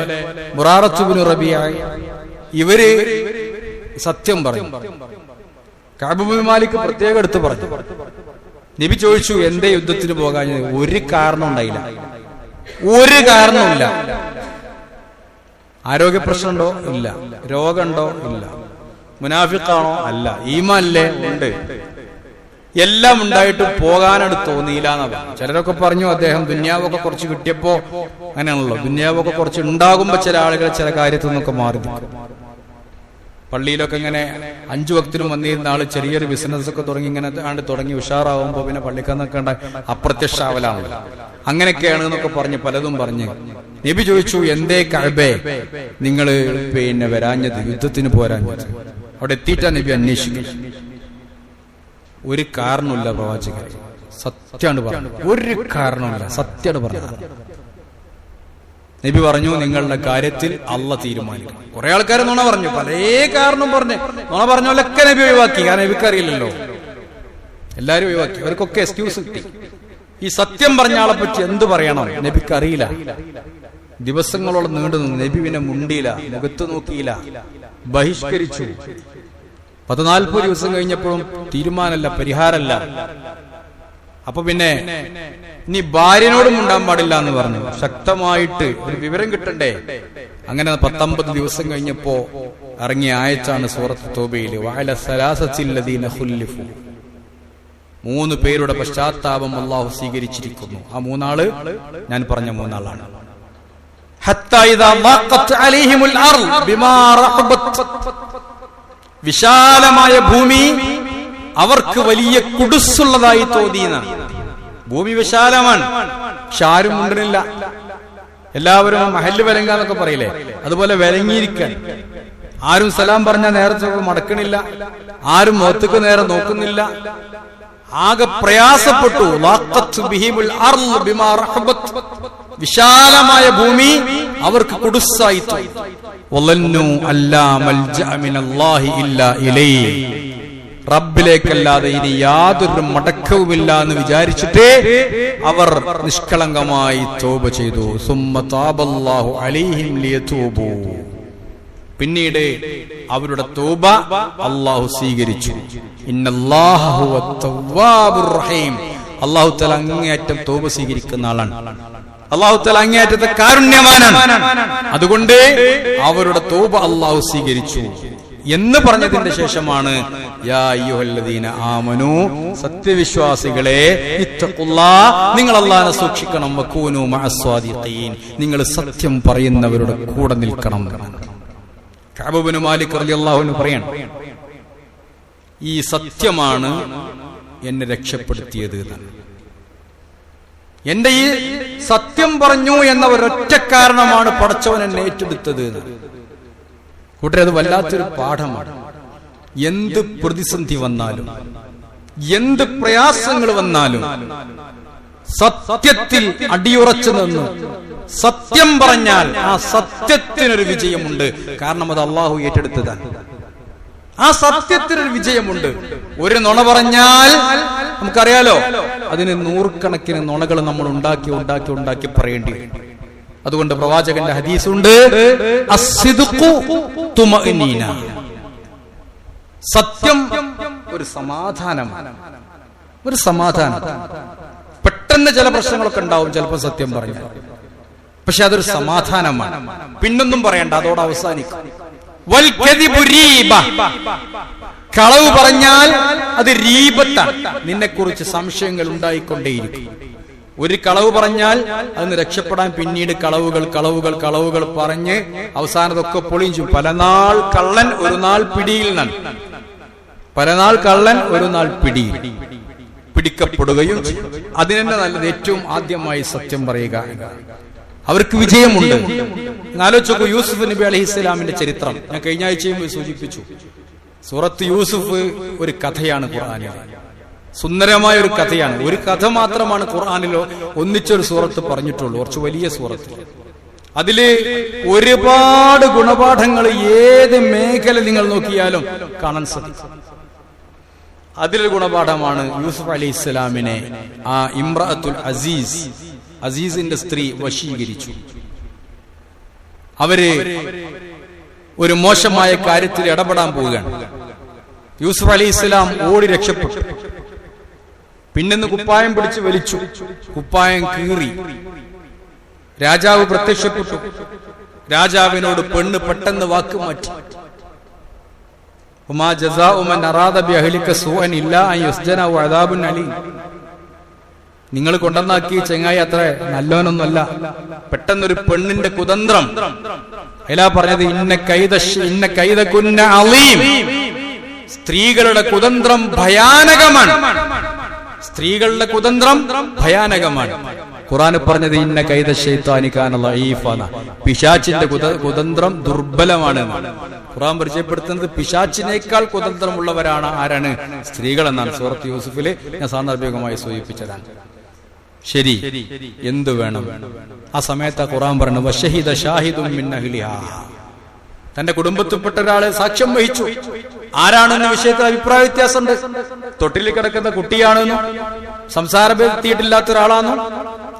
മുറാറത്ത് ഇബ്നു റബീഅ, ഇവര് സത്യം പറഞ്ഞു. കഅബ് ഇബ്നു മാലിക് പ്രത്യേകം എടുത്ത് പറഞ്ഞു. നബി ചോദിച്ചു, എന്തേ യുദ്ധത്തിന് പോകാഞ്ഞത്? ഒരു കാരണം ഉണ്ടായില്ല, ഒരു കാരണമില്ല. ആരോഗ്യ പ്രശ്നമുണ്ടോ? ഇല്ല. രോഗമുണ്ടോ? ഇല്ല. മുനാഫിഖാണോ? അല്ല. ഈമാനില്ലേ? ഉണ്ട്. എല്ലാം ഉണ്ടായിട്ട് പോകാനോട് തോന്നിയില്ല എന്നാ പറഞ്ഞു. ചിലരൊക്കെ പറഞ്ഞു അദ്ദേഹം ദുന്യാവൊക്കെ കുറച്ച് കിട്ടിയപ്പോ, അങ്ങനെയാണല്ലോ, ദുന്യാവൊക്കെ കുറച്ച് ഉണ്ടാകുമ്പോ ചില ആളുകൾ ചില കാര്യത്തിൽ നിന്നൊക്കെ മാറി നിൽക്കും. പള്ളിയിലൊക്കെ ഇങ്ങനെ 5 വക്തിനും വന്നിരുന്ന ആള് ചെറിയൊരു ബിസിനസ് ഒക്കെ തുടങ്ങി ഇങ്ങനെ തുടങ്ങി ഉഷാറാവുമ്പോ പിന്നെ പള്ളിക്കന്നൊക്കെ അപ്രത്യക്ഷാവലാണല്ലോ. അങ്ങനെയൊക്കെയാണ് എന്നൊക്കെ പറഞ്ഞ് പലതും പറഞ്ഞ് നബി ചോദിച്ചു, എന്തേ കഅബേ നിങ്ങള് വരാഞ്ഞത്, യുദ്ധത്തിന് പോരാഞ്ഞത്? അവിടെ എത്തിയിട്ടാ നബി അന്വേഷിക്കുന്നത്. ഒരു കാരണമില്ല പ്രവാചകരെ, സത്യമാണ് പറഞ്ഞത്. ഒരു കാരണമില്ല, സത്യമാണ് പറഞ്ഞത്. നബി പറഞ്ഞു, നിങ്ങളുടെ കാര്യത്തിൽ അള്ളാഹ് തീരുമാനിക്കും. കുറെ ആൾക്കാർ നുണ പറഞ്ഞു, പല കാരണം പറഞ്ഞ് നുണ പറഞ്ഞോലൊക്കെ നബി ഒഴിവാക്കി. കാരണം നബിക്ക് അറിയില്ലല്ലോ, എല്ലാരും ഒഴിവാക്കി. അവർക്കൊക്കെ എക്സ്ക്യൂസ് കിട്ടി. ഈ സത്യം പറഞ്ഞ ആളെ പറ്റി എന്ത് പറയണം നബിക്ക് അറിയില്ല. ദിവസങ്ങളോളം നീണ്ടു നിന്നു. നബി പിന്നെ മുണ്ടിയില്ല, മുഖത്ത് നോക്കിയില്ല, ബഹിഷ്കരിച്ചു. 40 ദിവസം കഴിഞ്ഞപ്പോഴും തീരുമാനമല്ല, പരിഹാരമല്ല. അപ്പൊ പിന്നെ ഇനി ഭാര്യനോടും ഉണ്ടാൻ പാടില്ല എന്ന് പറഞ്ഞു. ശക്തമായിട്ട് ഒരു വിവരം കിട്ടണ്ടേ. അങ്ങനെ 19 ദിവസം കഴിഞ്ഞപ്പോ ഇറങ്ങിയ ആയത്താണ് സൂറത്ത് തൗബയിൽ, വഅല സലാസത്തില്ലദീന ഖുല്ലിഫു. 3 പേരുടെ പശ്ചാത്താപം അല്ലാഹു സ്വീകരിച്ചിരിക്കുന്നു. ആ 3 ആള് ഞാൻ പറഞ്ഞ 3 ആളാണ്. ഹത്താ ഇദാ ളഖത് അലൈഹിമുൽ അർള് ബിമാ റഹബത്. വിശാലമായ ഭൂമി അവർക്ക് വലിയ കുടുസുള്ളതായി തോന്നിയെന്ന. ഭൂമി വിശാലമാണ്, പക്ഷെ ആരും മുണ്ടണില്ല. എല്ലാവരും മഹല്ല് വലങ്കാന്നൊക്കെ പറയില്ലേ, അതുപോലെ വിലങ്ങിയിരിക്കാൻ. ആരും സലാം പറഞ്ഞാൽ നേരത്തെ മടക്കണില്ല, ആരും മുഖത്തേക്ക് നേരെ നോക്കുന്നില്ല. ആകെ പ്രയാസപ്പെട്ടു. വിശാലമായ ഭൂമി അവർക്ക് കുടുസായി തോന്നി. റബ്ബിലേക്കല്ലാതെ ഇനി യാതൊരു മടക്കവുമില്ല എന്ന് വിചാരിച്ചിട്ട് അവർ നിഷ്കളങ്കമായി തൗബ ചെയ്തു. സുമ്മ താബല്ലാഹു അലൈഹിം ലിയതൂബു. പിന്നീട് അവരുടെ തൗബ അല്ലാഹു സ്വീകരിച്ചു. ഇന്നല്ലാഹ ഹുവത് തവ്വാബുർ റഹീം. അല്ലാഹു തആല അങ്ങേയറ്റം തൗബ സ്വീകരിക്കുന്ന ആളാണ്. അല്ലാഹു തആല അങ്ങേയറ്റത്തെ കാരുണ്യവാനാണ്. അതുകൊണ്ട് അവരുടെ തൗബ അല്ലാഹു സ്വീകരിച്ചു എന്ന് പറഞ്ഞതിന്റെ ശേഷമാണ് യാ അയ്യുഹല്ലദീന ആമനൂ, സത്യവിശ്വാസികളെ, ഇത്തഖുല്ലാഹ്, നിങ്ങൾ അല്ലാഹനെ സൂക്ഷിക്കണം, വകൂനൂ മഅസ്വാദിഖീൻ, നിങ്ങൾ സത്യം പറയുന്നവരുടെ കൂടെ നിൽക്കണം. കഅബ് ഇബ്നു മാലിക് റളിയല്ലാഹു അൻഹു പറയാണ്, ഈ സത്യമാണ് എന്നെ രക്ഷപ്പെടുത്തിയത്. എന്റെ ഈ സത്യം പറഞ്ഞു എന്ന ഒരൊറ്റ കാരണമാണ് പടച്ചവൻ എന്നെ ഏറ്റെടുത്തത്. കൂട്ടരെ, അത് വല്ലാത്തൊരു പാഠമാണ്. എന്ത് പ്രതിസന്ധി വന്നാലും, എന്ത് പ്രയാസങ്ങൾ വന്നാലും സത്യത്തിൽ അടിയുറച്ചു നിന്ന് സത്യം പറഞ്ഞാൽ ആ സത്യത്തിനൊരു വിജയമുണ്ട്. കാരണം അത് അള്ളാഹു ഏറ്റെടുത്തതാണ്. ആ സത്യത്തിനൊരു വിജയമുണ്ട്. ഒരു നുണ പറഞ്ഞാൽ നമുക്കറിയാലോ, അതിന് 100 നുണകൾ നമ്മൾ ഉണ്ടാക്കി പറയേണ്ടി വരും. അതുകൊണ്ട് പ്രവാചകന്റെ ഹദീസുണ്ട്, അസ്സിദ്ഖു തുമഇനീന. സത്യം ഒരു സമാധാനമാണ്, ഒരു സമാധാനം. പെട്ടെന്ന് ചില പ്രശ്നങ്ങളൊക്കെ ഉണ്ടാവും ചിലപ്പോൾ സത്യം പറഞ്ഞാൽ, പക്ഷെ അതൊരു സമാധാനമാണ്. പിന്നൊന്നും പറയണ്ട, അതോടെ അവസാനിക്കും. കളവ് പറഞ്ഞാൽ അത് രീബത്താണ്. നിന്നെക്കുറിച്ച് സംശയങ്ങൾ ഉണ്ടായിക്കൊണ്ടേയിരിക്കും. ഒരു കളവ് പറഞ്ഞാൽ അതിന് രക്ഷപ്പെടാൻ പിന്നീട് കളവുകൾ പറഞ്ഞ് അവസാനതൊക്കെ പൊളിഞ്ചു. പലനാൾ കള്ളൻ ഒരു നാൾ പിടിയിൽ നിന്നാണ്. പലനാൾ കള്ളൻ ഒരു നാൾ പിടിക്കപ്പെടുകയും അതിനെന്നെ നല്ലത് ഏറ്റവും ആദ്യമായി സത്യം പറയുക. അവർക്ക് വിജയമുണ്ട്. ആലോചിച്ചു, യൂസുഫ് നബി അലൈഹിസ്സലാമിന്റെ ചരിത്രം ഞാൻ കഴിഞ്ഞ ആഴ്ചയും സൂചിപ്പിച്ചു. സൂറത്ത് യൂസുഫ് ഒരു കഥയാണ് ഖുർആനിൽ. സുന്ദരമായ ഒരു കഥയാണ്. ഒരു കഥ മാത്രമാണ് ഖുർആനിലോ ഒന്നിച്ചൊരു സൂറത്ത് പറഞ്ഞിട്ടുള്ളൂ, കുറച്ച് വലിയ സൂറത്ത്. അതില് ഒരുപാട് ഗുണപാഠങ്ങൾ ഏത് മേഖല നിങ്ങൾ നോക്കിയാലും കാണാൻ സാധിക്കും. അതിലൊരു ഗുണപാഠമാണ് യൂസുഫ് അലൈഹിസ്സലാമിനെ ആ ഇമ്രഅത്തുൽ അസീസിന്റെ സ്ത്രീ വശീകരിച്ചു. അവര് ഒരു മോശമായ കാര്യത്തിൽ ഇടപെടാൻ പോവുകയാണ്. യൂസുഫ് അലൈഹിസ്സലാം ഓടി രക്ഷപ്പെട്ടു. പിന്നെന്ന് കുപ്പായം പിടിച്ച് വലിച്ചു, കുപ്പായം കീറി. രാജാവ് പ്രത്യക്ഷപ്പെട്ടു. രാജാവിനോട് പെണ്ണ് പെട്ടെന്ന് വാക്ക് മാറ്റി. ഉമാ ജസാഉ മൻ അറാദ ബിഅഹ്ലിക സൂഅൻ ഇല്ലാ അൻ യുസ്ജന വഅദാബുൻ അലീം. നിങ്ങൾ കൊണ്ടുവന്നാക്കി ചെങ്ങായി അത്ര നല്ലോനൊന്നുമല്ല. പെട്ടെന്നൊരു പെണ്ണിന്റെ കുതന്ത്രം. അല്ലാ പറഞ്ഞത് ഇന്ന കൈദകുന്ന അലീം. സ്ത്രീകളുടെ കുതന്ത്രം ഭയാനകമാണ്. സ്ത്രീകളുടെ കുതന്ത്രം ഭയാനകമാണ്. ഖുർആൻ പറഞ്ഞത് ഇന്ന കൈദ ശൈത്താനി കാന ലഈഫ. പിശാചിന്റെ കുതന്ത്രം ദുർബലമാണ്. ഖുർആൻ പരിചയപ്പെടുത്തുന്നത് പിശാചിനേക്കാൾ കുതന്ത്രമുള്ളവരാണ് ആരാണ്? സ്ത്രീകൾ എന്നാണ്. സൂറത്ത് യൂസുഫില് ഞാൻ സാന്ദർഭികമായി സൂചിപ്പിച്ചതാണ്. ശരി, എന്തു വേണം? ആ സമയത്ത് ഖുർആൻ പറഞ്ഞു വശഹിദ ഷാഹിദും മിൻ അഹ്ലിഹാ, തന്റെ കുടുംബത്തിൽപ്പെട്ട ഒരാള് സാക്ഷ്യം വഹിച്ചു. ആരാണെന്ന വിഷയത്തിൽ അഭിപ്രായ വ്യത്യാസമുണ്ട്. തൊട്ടിൽ കിടക്കുന്ന കുട്ടിയാണെന്നും സംസാരം എത്തിയിട്ടില്ലാത്ത ഒരാളാണെന്നും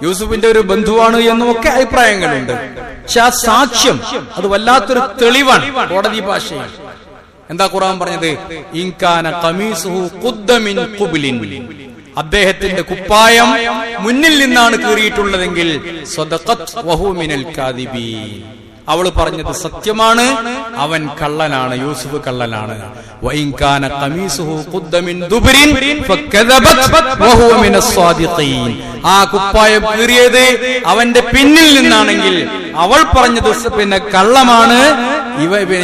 യൂസുഫിന്റെ ഒരു ബന്ധുവാണ് എന്നും ഒക്കെ അഭിപ്രായങ്ങളുണ്ട്. പക്ഷെ ആ സാക്ഷ്യം അത് വല്ലാത്തൊരു തെളിവാണ് കോടതി ഭാഷയിൽ. എന്താ ഖുർആൻ പറഞ്ഞത്? ഇൻകാന ഖമീസുഹു ഖുദ്ദ മിൻ ഖുബ്ലിൻ, അദ്ദേഹത്തിന്റെ കുപ്പായം മുന്നിൽ നിന്നാണ് കീറിയിട്ടുള്ളതെങ്കിൽ സദഖത് വഹു മിനൽ കാദിബീൻ, അവള് പറഞ്ഞത് സത്യമാണ്, അവൻ കള്ളനാണ്, യൂസുഫ് കള്ളനാണ്. വഇൻകാന ഖമീസുഹു ഖുദ്ദ മിൻ ദുബരിൻ ഫകദബത് വഹുവ മിനസ് സാദിഖീൻ, ആ കുപ്പായം കീറിയത് അവന്റെ പിന്നിൽ നിന്നാണെങ്കിൽ അവൾ പറഞ്ഞത് പിന്നെ കള്ളമാണ്,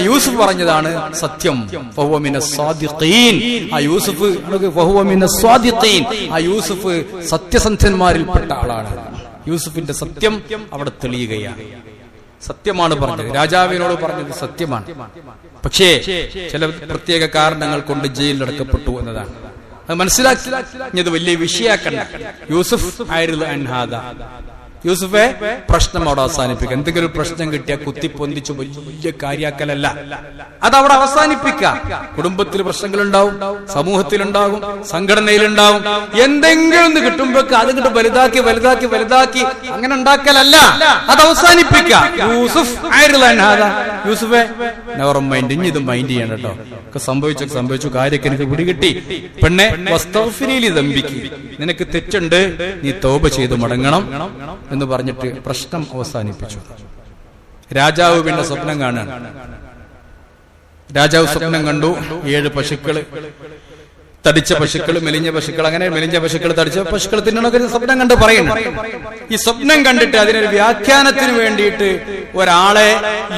യൂസുഫ് പറഞ്ഞതാണ് സത്യം. വഹുവ മിനസ് സാദിഖീൻ, ആ യൂസുഫ് വഹുവ മിനസ് സാദിഖീൻ, ആ യൂസുഫ് സത്യസന്ധന്മാരിൽപ്പെട്ട ആളാണ്. യൂസുഫിന്റെ സത്യം അവിടെ തെളിയുകയാണ്. സത്യമാണ് പറഞ്ഞത്, രാജാവിനോട് പറഞ്ഞത് സത്യമാണ്. പക്ഷേ ചില പ്രത്യേക കാരണങ്ങൾ കൊണ്ട് ജയിലിലടക്കപ്പെട്ടു എന്നതാണ്. അത് മനസ്സിലാക്കിയത് വലിയ വിഷയാക്കണ്ട. യൂസുഫ് ആയിരുന്നു അൻഹാദ, യൂസുഫെ പ്രശ്നം അവിടെ അവസാനിപ്പിക്കുക. എന്തെങ്കിലും പ്രശ്നം കിട്ടിയാൽ കുത്തിപ്പൊന്തിച്ചു വലിയ കാര്യാക്കലല്ല, അതവിടെ അവസാനിപ്പിക്കാം. കുടുംബത്തിൽ പ്രശ്നങ്ങളുണ്ടാവും, സമൂഹത്തിലുണ്ടാകും, സംഘടനയിലുണ്ടാവും. എന്തെങ്കിലും ഒന്ന് കിട്ടുമ്പോഴേക്ക് അതിങ്ങോട്ട് വലുതാക്കി വലുതാക്കി വലുതാക്കി അങ്ങനെ ഉണ്ടാക്കലല്ല, അത് അവസാനിപ്പിക്കാം. യൂസുഫ് യൂസുഫെ നെവർ മൈൻഡ്, ഇനി ഇത് മൈൻഡ് ചെയ്യണം കേട്ടോ. ഒക്കെ സംഭവിച്ചു, കാര്യമൊക്കെ എനിക്ക് പിടികിട്ടി. പെണ്ണെ വസ്തഗ്ഫിരി ദംബിക്ക്, നിനക്ക് തെറ്റുണ്ട്, നീ തൗബ ചെയ്ത് മടങ്ങണം എന്ന് പറഞ്ഞിട്ട് പ്രശ്നം അവസാനിപ്പിച്ചു. രാജാവ് പിന്നെ സ്വപ്നം കാണാൻ. രാജാവ് സ്വപ്നം കണ്ടു, 7 പശുക്കള്, തടിച്ച പശുക്കൾ, മെലിഞ്ഞ പശുക്കൾ, അങ്ങനെ മെലിഞ്ഞ പശുക്കൾ തടിച്ച പശുക്കൾ തിന്നണൊക്കെ സ്വപ്നം കണ്ട് പറയുന്നു. ഈ സ്വപ്നം കണ്ടിട്ട് അതിനൊരു വ്യാഖ്യാനത്തിന് വേണ്ടിയിട്ട് ഒരാളെ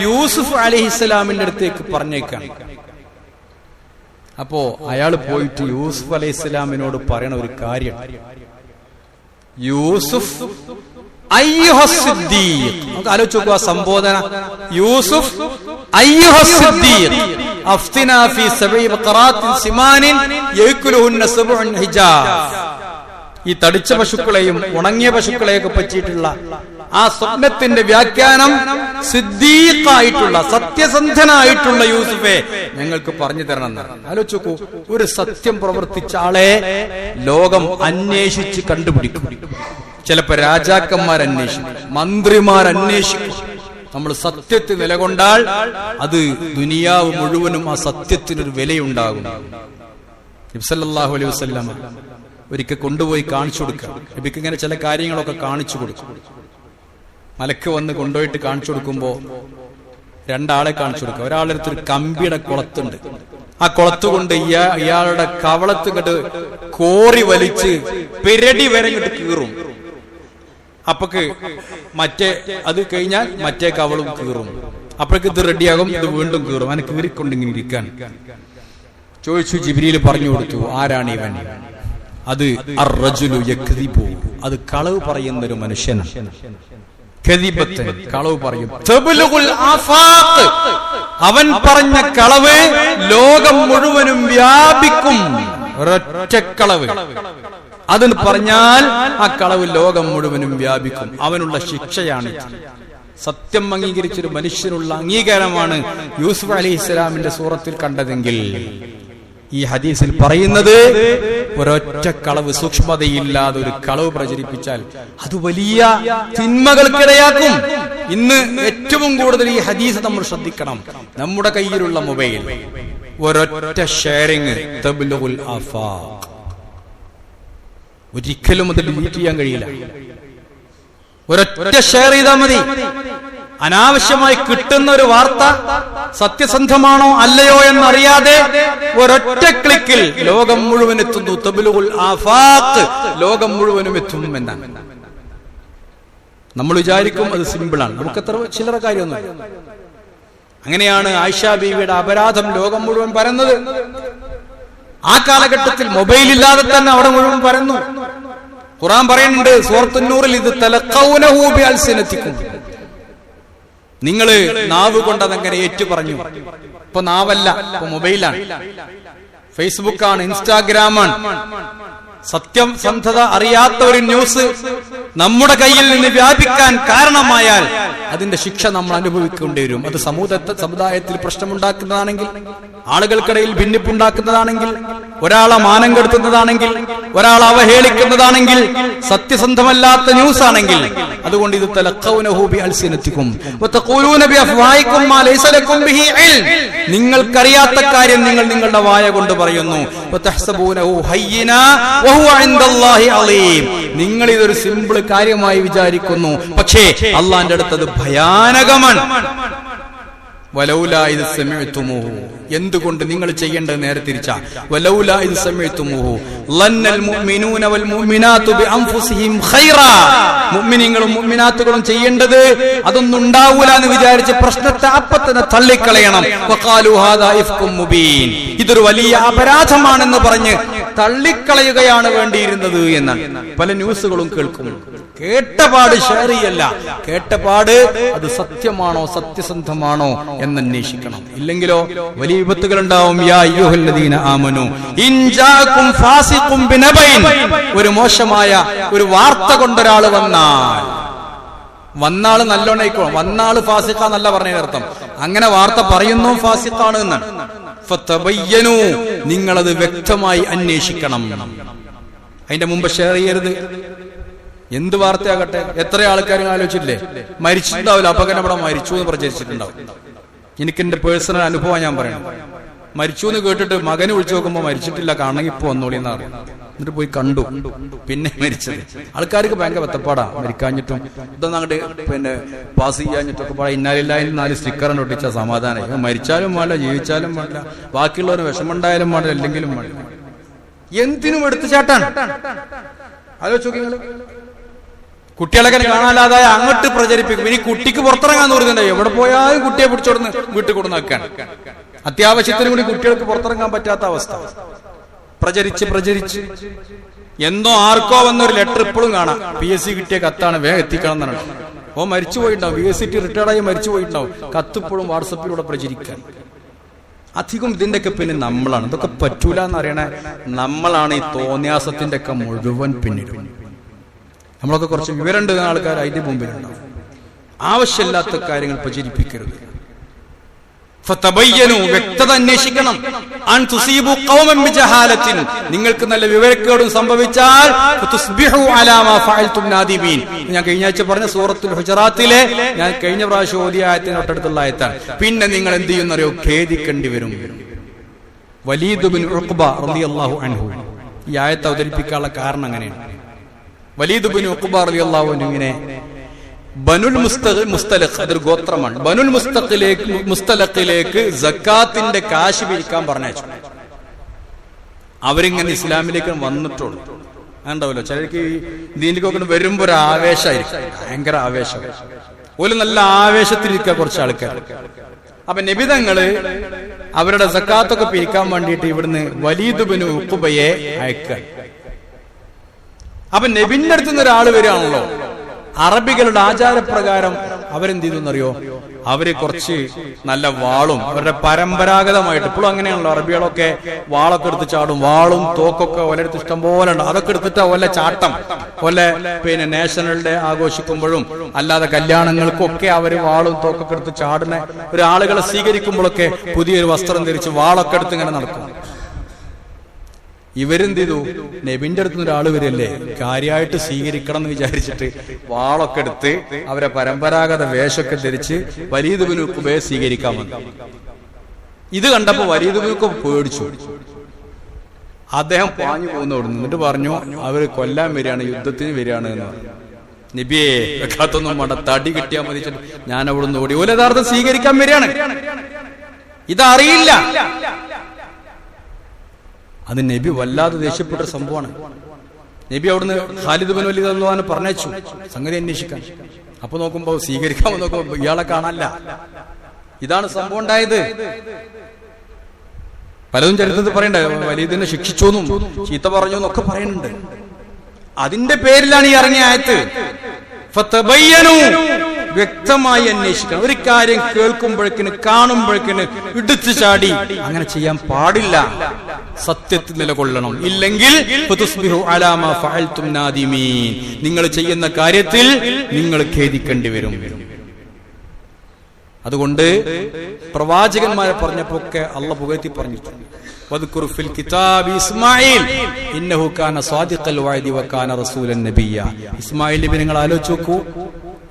യൂസുഫ് അലൈഹിസ്സലാമിന്റെ അടുത്തേക്ക് പറഞ്ഞേക്കാണ്. അപ്പോ അയാൾ പോയിട്ട് യൂസുഫ് അലൈഹിസ്സലാമിനോട് പറയണ ഒരു കാര്യം, യൂസുഫ് നമുക്ക് ആലോചിച്ച് നോക്കുക സംബോധന. യൂസുഫ് ഈ തടിച്ച പശുക്കളെയും ഉണങ്ങിയ പശുക്കളെയൊക്കെ പറ്റിയിട്ടുള്ള ആ സ്വപ്നത്തിന്റെ വ്യാഖ്യാനം സിദ്ദീഖായിട്ടുള്ള സത്യസന്ധനായിട്ടുള്ള യൂസുഫെ ഞങ്ങൾക്ക് പറഞ്ഞു തരണം എന്നാണ്. ആലോചിച്ച് നോക്കൂ, ഒരു സത്യം പ്രവർത്തിച്ച ആളെ ലോകം അന്വേഷിച്ച് കണ്ടുപിടിക്കും. ചിലപ്പോ രാജാക്കന്മാർ അന്വേഷിക്കും, മന്ത്രിമാർ അന്വേഷിക്കും. നമ്മൾ സത്യത്തിൽ നിലകൊണ്ടാൽ അത് ദുനിയാവ് മുഴുവനും ആ സത്യത്തിനൊരു വിലയുണ്ടാകും. നബി സല്ലല്ലാഹു അലൈഹി വസല്ലം ഒരിക്കൽ കൊണ്ടുപോയി കാണിച്ചു കൊടുക്കുക. നബിക്ക് ഇങ്ങനെ ചില കാര്യങ്ങളൊക്കെ കാണിച്ചു കൊടുക്കും. മലക്ക് വന്ന് കൊണ്ടുപോയിട്ട് കാണിച്ചു കൊടുക്കുമ്പോ 2 ആളെ കാണിച്ചു കൊടുക്കുക. ഒരാളെടുത്ത് ഒരു കമ്പിയുടെ കുളത്തുണ്ട്, ആ കുളത്ത് കൊണ്ട് ഇയാളുടെ കവളത്ത് ഇങ്ങോട്ട് കോറി വലിച്ച് പെരടി വരെ ഇങ്ങോട്ട് കീറും. അപ്പൊക്ക് അത് കഴിഞ്ഞാൽ മറ്റേ കവളും കീറും. അപ്പോഴേക്ക് ഇത് റെഡിയാകും, ഇത് വീണ്ടും കീറും. അവനെ കീറിക്കൊണ്ടിങ്ങനെ ഇരിക്കാൻ ചോദിച്ചു. ജിബ്രീൽ പറഞ്ഞു കൊടുത്തു, ആരാണ് ഇവൻ? അത് അർറജുലു യക്ദിബു, അത് കളവ് പറയുന്നൊരു മനുഷ്യനാണ്. കദിബത്തൻ, കളവ് പറയും. തബ്ലുഗുൽ ആഫാഖ്, അവൻ പറഞ്ഞ കളവ് ലോകം മുഴുവനും വ്യാപിക്കും. ഒരൊറ്റ കളവ് അതെന്ന് പറഞ്ഞാൽ ആ കളവ് ലോകം മുഴുവനും വ്യാപിക്കും. അവനുള്ള ശിക്ഷയാണ്. സത്യം അംഗീകരിച്ചൊരു മനുഷ്യനുള്ള അംഗീകാരമാണ് യൂസുഫ് അലൈഹിസ്സലാമിന്റെ സൂറത്തിൽ കണ്ടതെങ്കിൽ ഈ ഹദീസിൽ പറയുന്നത് ഒരൊറ്റ കളവ്, സൂക്ഷ്മതയില്ലാതെ ഒരു കളവ് പ്രചരിപ്പിച്ചാൽ അത് വലിയ തിന്മകൾക്കിടയാക്കും. ഇന്ന് ഏറ്റവും കൂടുതൽ ഈ ഹദീസ് നമ്മൾ ശ്രദ്ധിക്കണം. നമ്മുടെ കയ്യിലുള്ള മൊബൈൽ ഒരൊറ്റ ഷെയറിങ് തബ്ലുഗുൽ ആഫാഖ്, ഒരിക്കലും അത് ഡിലീറ്റ് ചെയ്യാൻ കഴിയില്ല. ഒരൊറ്റ ഷെയർ ചെയ്താൽ മതി. അനാവശ്യമായി കിട്ടുന്ന ഒരു വാർത്ത സത്യസന്ധമാണോ അല്ലയോ എന്നറിയാതെ ഒരൊറ്റ ക്ലിക്കിൽ ലോകം മുഴുവൻ എത്തുന്നു. തബ്ലുഗുൽ ആഫാഖ്, ലോകം മുഴുവനും എത്തും എന്നാണ്. നമ്മൾ വിചാരിക്കും അത് സിമ്പിളാണ്, നമുക്കത്ര ചില്ലറ കാര്യമൊന്നും. അങ്ങനെയാണ് ആയിഷ ബീവിയുടെ അപരാധം ലോകം മുഴുവൻ പരന്നത്. ആ കാലഘട്ടത്തിൽ മൊബൈൽ ഇല്ലാതെ തന്നെ അവിടെ മുഴുവൻ പരന്നു. ഖുർആൻ പറയുന്നുണ്ട് സൂറത്തുൻ നൂറിൽ, ഇത് തലഖൗനഹു ബിഅൽസിനതികും, നിങ്ങള് നാവ് കൊണ്ട് അതങ്ങനെ ഏറ്റു പറഞ്ഞു. ഇപ്പൊ നാവല്ല, ഇപ്പൊ മൊബൈലാണ്, ഫേസ്ബുക്കാണ്, ഇൻസ്റ്റാഗ്രാമാണ്. സത്യസന്ധത അറിയാത്ത ഒരു ന്യൂസ് നമ്മുടെ കയ്യിൽ നിന്ന് വ്യാപിക്കാൻ കാരണമായാൽ അതിന്റെ ശിക്ഷ നമ്മൾ അനുഭവിക്കേണ്ടി വരും. അത് സമുദായത്തിൽ പ്രശ്നമുണ്ടാക്കുന്നതാണെങ്കിൽ, ആളുകൾക്കിടയിൽ ഭിന്നിപ്പുണ്ടാക്കുന്നതാണെങ്കിൽ, ഒരാളെ മാനം കെടുത്തുന്നതാണെങ്കിൽ, ഒരാളെ അവഹേളിക്കുന്നതാണെങ്കിൽ, സത്യസന്ധമല്ലാത്ത ന്യൂസ് ആണെങ്കിൽ, അതുകൊണ്ട് ഇത് തലഖൗനഹു ബിഅൽസിനതികും വതഖൂലൂന ബിഅഫ്വാഹികും മാ ലൈസ ലക്കും ബിഹി ഇൽം, നിങ്ങൾക്കറിയാത്ത കാര്യം നിങ്ങൾ നിങ്ങളുടെ വായ കൊണ്ട് പറയുന്നു. വതഹ്സബൂനഹു ഹയ്യിനാ വഹുവ ഇൻദല്ലാഹി അളീം, നിങ്ങൾ ഇതൊരു സിമ്പിൾ കാര്യമായി വിചാരിക്കുന്നു, പക്ഷേ അല്ലാഹുവിന്റെ അടുത്ത് അത് ഭയാനകമാണ്. വലൗലാ ഇദ് സമിഅ്തുമൂഹു, എന്തുകൊണ്ട് നിങ്ങൾ ചെയ്യേണ്ടത് നേരെ തിരിച്ചാ. വലൗലാ ഇദ് സമിഅ്തുമൂഹു ലന്നൽ മുഅ്മിനൂന വൽ മുഅ്മിനാതു ബിഅൻഫുസിഹിം ഖൈറാ, മുഅ്മിനീങ്ങളും മുഅ്മിനാത്തുകളും ചെയ്യേണ്ടത് അതൊന്നും ഉണ്ടാവൂല എന്ന് വിചാരിച്ച് പ്രശ്നത്തെ അപ്പത്തന്നെ തള്ളിക്കളയണം. വഖാലു ഹാദാ ഇഫ്കും മുബീൻ, ഇതൊരു വലിയ അപരാധമാണെന്ന് പറഞ്ഞ് തള്ളിക്കളയുകയാണ് വേണ്ടിയിരുന്നത് എന്നാണ് പല ന്യൂസുകളും കേൾക്കും. കേട്ടപാട് ഷെയറിയല്ല, കേട്ടപാട് അത് സത്യമാണോ സത്യസന്ധമാണോ എന്നന്വേഷിക്കണം. ഇല്ലെങ്കിലോ വലിയ വിപത്തുകൾ ഉണ്ടാവും. യാ അയ്യുഹല്ലദീന ആമനു ഇൻ ജാഅകും ഫാസിഖും ബിനബൈൻ, ഒരു മോശമായ ഒരു വാർത്ത കൊണ്ടൊരാള് വന്നാള് നല്ലോണായിക്കോളും. വന്നാള് ഫാസിഖ എന്നല്ല പറഞ്ഞതിനർത്ഥം, അങ്ങനെ വാർത്ത പറയുന്നു ഫാസിഖാണ് എന്നാണ്. ഫതബയ്യനു, നിങ്ങളത് വ്യക്തമായി അന്വേഷിക്കണം. അതിന്റെ മുമ്പ് ഷെയർ ചെയ്യരുത്. എന്ത് വാർത്തയാകട്ടെ, എത്ര ആൾക്കാരും ആലോചിച്ചിട്ടില്ലേ, മരിച്ചിട്ടുണ്ടാവില്ല, അപകടം മരിച്ചു എന്ന് പ്രചരിച്ചിട്ടുണ്ടാവും. എനിക്ക് എന്റെ പേഴ്സണൽ അനുഭവം ഞാൻ പറയണം. മരിച്ചു എന്ന് കേട്ടിട്ട് മകനെ വിളിച്ചു നോക്കുമ്പോ മരിച്ചിട്ടില്ല, കാണണമെങ്കിൽ ഇപ്പൊ വന്നോളി എന്ന് പറയും. എന്നിട്ട് പോയി കണ്ടു, പിന്നെ മരിച്ചത്. ആൾക്കാർക്ക് ഭയങ്കര വെത്തപ്പാടാ, മരിക്കാഞ്ഞിട്ടും ഇതൊന്നും അങ്ങോട്ട് പാസ് ചെയ്യാഞ്ഞിട്ടൊക്കെ പാടാ. ഇന്നാലില്ലായും 4 സ്റ്റിക്കറിന് ഒട്ടിച്ച സമാധാനം. മരിച്ചാലും വേണ്ട, ജീവിച്ചാലും വേണ്ട, ബാക്കിയുള്ളവന് വിഷമുണ്ടായാലും വേണ്ട, അല്ലെങ്കിലും വേണ്ട, എന്തിനും എടുത്തു ചാട്ടാണ്. ആലോചിച്ച് നോക്കി. കുട്ടികളൊക്കെ കാണാനാതായ അങ്ങോട്ട് പ്രചരിപ്പിക്കും. ഇനി കുട്ടിക്ക് പുറത്തിറങ്ങാന്ന് പറയുന്നുണ്ട്, എവിടെ പോയാലും കുട്ടിയെ പിടിച്ചോടുന്ന് വീട്ടിൽ കൊടുന്നാക്കാണ്. അത്യാവശ്യത്തിന് കൂടി കുട്ടികൾക്ക് പുറത്തിറങ്ങാൻ പറ്റാത്ത അവസ്ഥ. പ്രചരിച്ച് എന്തോ ആർക്കോ വന്നൊരു ലെറ്റർ ഇപ്പോഴും കാണാം, PSC കിട്ടിയ കത്താണ്, വേഗം എത്തിക്കണം എന്നാണ്. ഓ മരിച്ചു പോയിട്ടുണ്ടാവും, VSCT റിട്ടയർഡായി മരിച്ചു പോയിട്ടുണ്ടാവും. കത്തിപ്പോഴും വാട്സപ്പിലൂടെ പ്രചരിക്കാൻ. അധികം ഇതിന്റെയൊക്കെ പിന്നെ നമ്മളാണ്. ഇതൊക്കെ പറ്റൂല എന്നറിയണ നമ്മളാണ് ഈ തോന്യാസത്തിന്റെ ഒക്കെ മുഴുവൻ പിന്നിലും. നമ്മളൊക്കെ കുറച്ച് വിവരണ്ട് ആൾക്കാർ അതിന്റെ മുമ്പിലുണ്ടാവും. ആവശ്യമില്ലാത്ത കാര്യങ്ങൾ പ്രചരിപ്പിക്കരുത്. ഫതബയ്യനു, വ്യക്തത അന്വേഷിക്കണം. അൻ തുസീബു ഖൗമൻ ബിജഹാലത്തിൻ, നിങ്ങൾക്ക് നല്ല വിവരക്കേടും സംഭവിച്ചാൽ ഫതുസ്ബിഹു അലാ മാ ഫഅൽതും നാദിമീൻ. ഞാൻ കഴിഞ്ഞ ആഴ്ച പറഞ്ഞ സൂറത്തുൽ ഹുജറാത്തിലെ, ഞാൻ കഴിഞ്ഞ പ്രാവശ്യം ഓതിയ ആയത്തിന് തൊട്ടടുത്തുള്ള ആയത്താണ്. പിന്നെ നിങ്ങൾ എന്ത് ചെയ്യുന്നറിയോ, ഖേദിക്കേണ്ടി വരും. വലീദ് ബിൻ ഉഖ്ബ റളിയല്ലാഹു അൻഹു ഈ ആയത്ത് അവതരിപ്പിക്കാനുള്ള കാരണം അങ്ങനെയാണ്. വലീദ് ബിൻ ഉഖ്ബ റളിയല്ലാഹു അൻഹു ഇങ്ങനെ ബനുൽ മുസ്തലഖ്, അതൊരു ഗോത്രമാണ്. ബനുൽ മുസ്തലഖിലേക്ക് സക്കാത്തിന്റെ കാശ് പിരിക്കാൻ പറഞ്ഞയച്ചു. അവരിങ്ങനെ ഇസ്ലാമിലേക്ക് വന്നിട്ടുള്ളൂ. ഉണ്ടാവല്ലോ ചിലർക്ക് ദീനിലേക്കൊക്കെ വരുമ്പോ ഒരു ആവേശമായിരിക്കും, ഭയങ്കര ആവേശം. ഒരു നല്ല ആവേശത്തിലിരിക്കുക കുറച്ച് ആൾക്കാർ. അപ്പൊ നബിതങ്ങള് അവരുടെ സക്കാത്തൊക്കെ പിരിക്കാൻ വേണ്ടിയിട്ട് ഇവിടുന്ന് വലീദ് ബിൻ ഉഖ്ബയെ അയക്കുക. അപ്പൊ നബിന്റെ അടുത്ത് നിന്ന് ഒരാൾ വരികയാണല്ലോ. അറബികളുടെ ആചാരപ്രകാരം അവരെന്ത് ചെയ്തെന്നറിയോ, അവര് കുറച്ച് നല്ല വാളും, അവരുടെ പരമ്പരാഗതമായിട്ട് ഇപ്പോഴും അങ്ങനെയാണല്ലോ, അറബികളൊക്കെ വാളൊക്കെ എടുത്ത് ചാടും. വാളും തോക്കൊക്കെ ഒരിടത്ത് ഇഷ്ടം പോലെ ഉണ്ട്. അതൊക്കെ എടുത്തിട്ട് വല്ല ചാട്ടം, വല്ല നാഷണൽ ഡേ ആഘോഷിക്കുമ്പോഴും അല്ലാതെ കല്യാണങ്ങൾക്കൊക്കെ അവര് വാളും തോക്കൊക്കെ എടുത്ത് ചാടുന്ന ഒരാളുകളെ സ്വീകരിക്കുമ്പോഴൊക്കെ പുതിയൊരു വസ്ത്രം ധരിച്ച് വാളൊക്കെ എടുത്ത് ഇങ്ങനെ നടക്കും. ഇവരെന്ത് ചെയ്തു, നബിന്റെ അടുത്ത് ഒരാൾ വരില്ലേ, കാര്യമായിട്ട് സ്വീകരിക്കണം എന്ന് വിചാരിച്ചിട്ട് വാളൊക്കെ എടുത്ത് അവരെ പരമ്പരാഗത വേഷമൊക്കെ ധരിച്ച് വലീദ് ബിൻ ഉഖ്ബയെ സ്വീകരിക്കാൻ വന്നു. ഇത് കണ്ടപ്പോ വലീദ് ബിൻ ഉഖ്ബ പേടിച്ചു. അദ്ദേഹം പാഞ്ഞു പോകുന്ന അവിടുന്ന്. എന്നിട്ട് പറഞ്ഞു, അവര് കൊല്ലാൻ വരികയാണ്, യുദ്ധത്തിന് വരികയാണ് എന്ന് പറഞ്ഞു. നബിയെ വെക്കാത്തൊന്നും വേണ്ട, തടി കിട്ടിയാൽ മതി, ഞാൻ അവിടുന്ന് ഓടി. ഓല യഥാർത്ഥം സ്വീകരിക്കാൻ വരികയാണ്, ഇതറിയില്ല. അത് നബി വല്ലാതെ ദേഷ്യപ്പെട്ട സംഭവമാണ്. നബി അവിടുന്ന് ഖാലിദ് ബിൻ വലീദ് അള്ളാഹു പറഞ്ഞയച്ചു സംഗതി അന്വേഷിക്കാൻ. അപ്പൊ നോക്കുമ്പോ സ്വീകരിക്കാൻ നോക്കുമ്പോ ഇയാളെ കാണാനില്ല. ഇതാണ് സംഭവം ഉണ്ടായത്. പലതും ചരിത്രത്തിൽ പറയണ്ടേ, വലീദിനെ ശിക്ഷിച്ചോന്നും ചീത്ത പറഞ്ഞു എന്നൊക്കെ പറയുന്നുണ്ട്. അതിന്റെ പേരിലാണ് ഈ ഇറങ്ങിയ ആയത്ത്. ഫതബയ്യനു, വ്യക്തമായി അന്വേഷിക്കണം. ഒരു കാര്യം കേൾക്കുമ്പോഴേക്കിന് കാണുമ്പോഴേക്കിന് ഇടിച്ചു ചാടി അങ്ങനെ ചെയ്യാൻ പാടില്ല. സത്യത്തിൽ നിലകൊള്ളണം. ഇല്ലെങ്കിൽ നിങ്ങൾ ചെയ്യുന്ന കാര്യത്തിൽ നിങ്ങൾ ഖേദിക്കേണ്ടി വരും. അതുകൊണ്ട് പ്രവാചകന്മാരെ പറഞ്ഞപ്പോഴൊക്കെ അള്ളാഹ് പുകഴ്ത്തി പറഞ്ഞിട്ടുണ്ട്. വദ്കുർ ഫിൽ കിതാബി ഇസ്മാഈൽ ഇന്നഹു കാന സ്വാദിഖൽ വഅദി വകാന റസൂലൻ നബിയ്യ. ഇസ്മാഈൽ നബി നിങ്ങൾ ആലോചിച്ച് നോക്കൂ,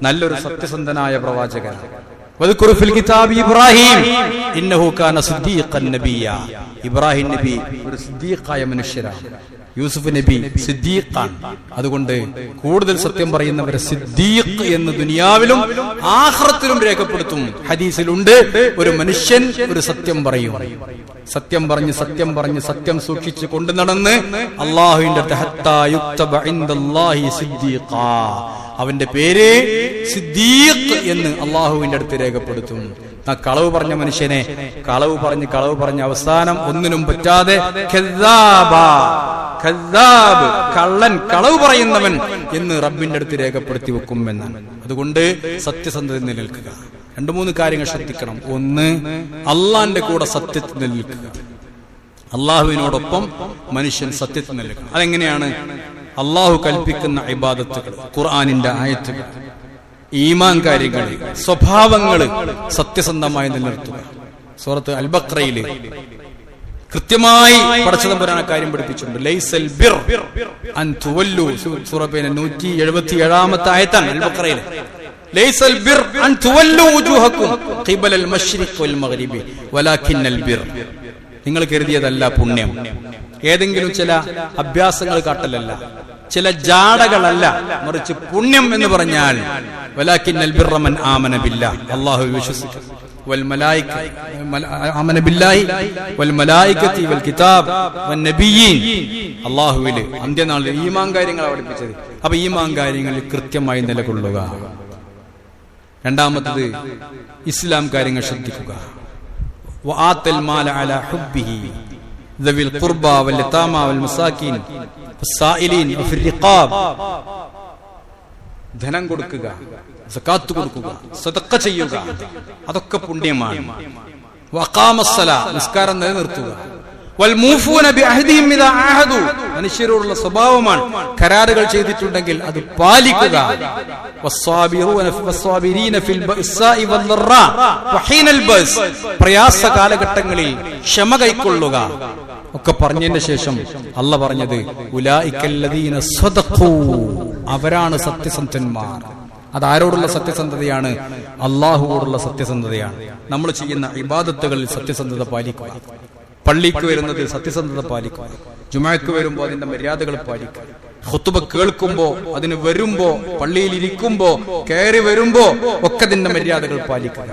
നല്ലൊരു സത്യസന്ധനായ പ്രവാചകൻ. വദ്കുർ ഫിൽ കിതാബി ഇബ്രാഹിം ഇന്നഹു കാന സിദ്ദീഖൻ നബിയ്യ. ഇബ്രാഹിം നബി ഒരു സിദ്ദീഖായ മനുഷ്യരാണ്. യൂസുഫ് നബി സിദ്ദീഖാണ്. അതുകൊണ്ട് കൂടുതൽ സത്യം പറയുന്നവരെ സിദ്ദീഖ് എന്ന് ദുനിയാവിലും ആഖിറത്തിലും രേഖപ്പെടുത്തും. ഹദീസിലുണ്ട്, ഒരു മനുഷ്യൻ ഒരു സത്യം പറയും, സത്യം പറഞ്ഞ് സത്യം പറഞ്ഞ് സത്യം സൂക്ഷിച്ച് കൊണ്ടു നടന്ന് അള്ളാഹുവിന്റെ അവന്റെ പേര് സിദ്ദീഖ് എന്ന് അള്ളാഹുവിന്റെ അടുത്ത് രേഖപ്പെടുത്തും. കളവ് പറഞ്ഞ മനുഷ്യനെ കളവ് പറഞ്ഞ് അവസാനം ഒന്നിനും പറ്റാതെ കള്ളൻ, കളവ് പറയുന്നവൻ എന്ന് റബ്ബിന്റെ അടുത്ത് രേഖപ്പെടുത്തി വെക്കും എന്നാണ്. അതുകൊണ്ട് സത്യസന്ധത നിലനിൽക്കുക. 2-3 കാര്യങ്ങൾ ശ്രദ്ധിക്കണം. ഒന്ന്, അള്ളാന്റെ കൂടെ സത്യത്തിൽ നിലനിൽക്കുക. അള്ളാഹുവിനോടൊപ്പം മനുഷ്യൻ സത്യത്തിൽ നിലനിൽക്കണം. അതെങ്ങനെയാണ്? അള്ളാഹു കൽപ്പിക്കുന്ന ഇബാദത്തുകൾ, ഖുർആനിന്റെ ആയത്തുകൾ, ഈമാൻ കാര്യങ്ങൾ, സ്വഭാവങ്ങൾ സത്യസന്ധമായി നിലനിർത്തുക. സൂറത്ത് അൽ ബഖറയിൽ കൃത്യമായി പടച്ചതമ്പുരാൻ കാര്യം പഠിപ്പിച്ചിട്ടുണ്ട്. ലൈസൽ ബിർ അൻ തുവല്ലു, സൂറത്ത് 177 ആയത്താണ് അൽ ബഖറയിൽ. ലൈസൽ ബിർ അൻ തുവല്ലു വുജൂഹക്കും ഖിബലൽ മശ്രിഖ് വൽ മഗ്രിബി വലാകിന്നൽ ബിർ. നിങ്ങൾ കരുതിയതല്ല പുണ്യം, ഏതെങ്കിലും ചില അഭ്യാസങ്ങൾ കാട്ടലല്ല, ചില ജാടകളല്ല, മറിച്ച് പുണ്യം എന്ന് പറഞ്ഞാൽ വലാകിന്നൽ ബിർറ മൻ ആമന ബില്ലാഹ്, അല്ലാഹുവിൽ വിശ്വസിക്കുക, വൽ മലായിക ആമന ബില്ലാഹി വൽ മലായികതി വൽ കിതാബ് വൻ നബിയീൻ, അല്ലാഹുവിൽ അന്ത്യനാളിൽ ഈമാൻ കാര്യങ്ങളാണ് പഠിപ്പിച്ചത്. അപ്പൊ ഈമാൻ കാര്യങ്ങളിൽ കൃത്യമായി നിലകൊള്ളുക. രണ്ടാമത്തത് ഇസ്ലാം കാര്യങ്ങൾ ശ്രദ്ധിക്കുക. വആതൽ മാല അലാ ഹുബ്ബിഹി ദവിൽ ഖുർബ വൽ യതാമ വൽ മസാകിൻ വസ്സായിലീൻ വഫിർ റിഖാബ്. ധനം കൊടുക്കുക, സകാത്ത് കൊടുക്കുക, സദഖ ചെയ്യുക, അതൊക്കെ പുണ്യമാണ്. വഖാമസ്സലാ, നിസ്കാരം നിലനിർത്തുക. വൽമൂഫൂന ബിഅഹദിഹിം ഇദാ ആഹദു, മനുഷ്യരോടുള്ള സ്വഭാവമാണ്. കരാറുകൾ ചെയ്തിട്ടുണ്ടെങ്കിൽ അത് പാലിക്കുക. വസ്സാബിരീന ഫിൽ ബഅ്സാഇ വദ്ദറാ വഹീനൽ ബഅസ്, പ്രയാസ കാലഘട്ടങ്ങളിൽ ക്ഷമ കൈക്കൊള്ളുക. ഒക്കെ പറഞ്ഞതിന് ശേഷം അല്ലാഹ് പറഞ്ഞത് ഉലൈകല്ലദീന സദഖൂ, അവരാണ് സത്യസന്ധന്മാർ. അതാരോടുള്ള സത്യസന്ധതയാണ്? അല്ലാഹുവോടുള്ള സത്യസന്ധതയാണ്. നമ്മൾ ചെയ്യുന്ന ഇബാദത്തുകളിൽ സത്യസന്ധത പാലിക്കുക. പള്ളിക്ക് വരുന്നത് സത്യസന്ധത പാലിക്കുക. ജുമുഅക്ക് വരുമ്പോൾ അതിന്റെ മര്യാദകൾ പാലിക്കുക. ഖുതുബ കേൾക്കുമ്പോ, അതിന് വരുമ്പോ, പള്ളിയിൽ ഇരിക്കുമ്പോ, കയറി വരുമ്പോ ഒക്കെ അതിന്റെ മര്യാദകൾ പാലിക്കുക.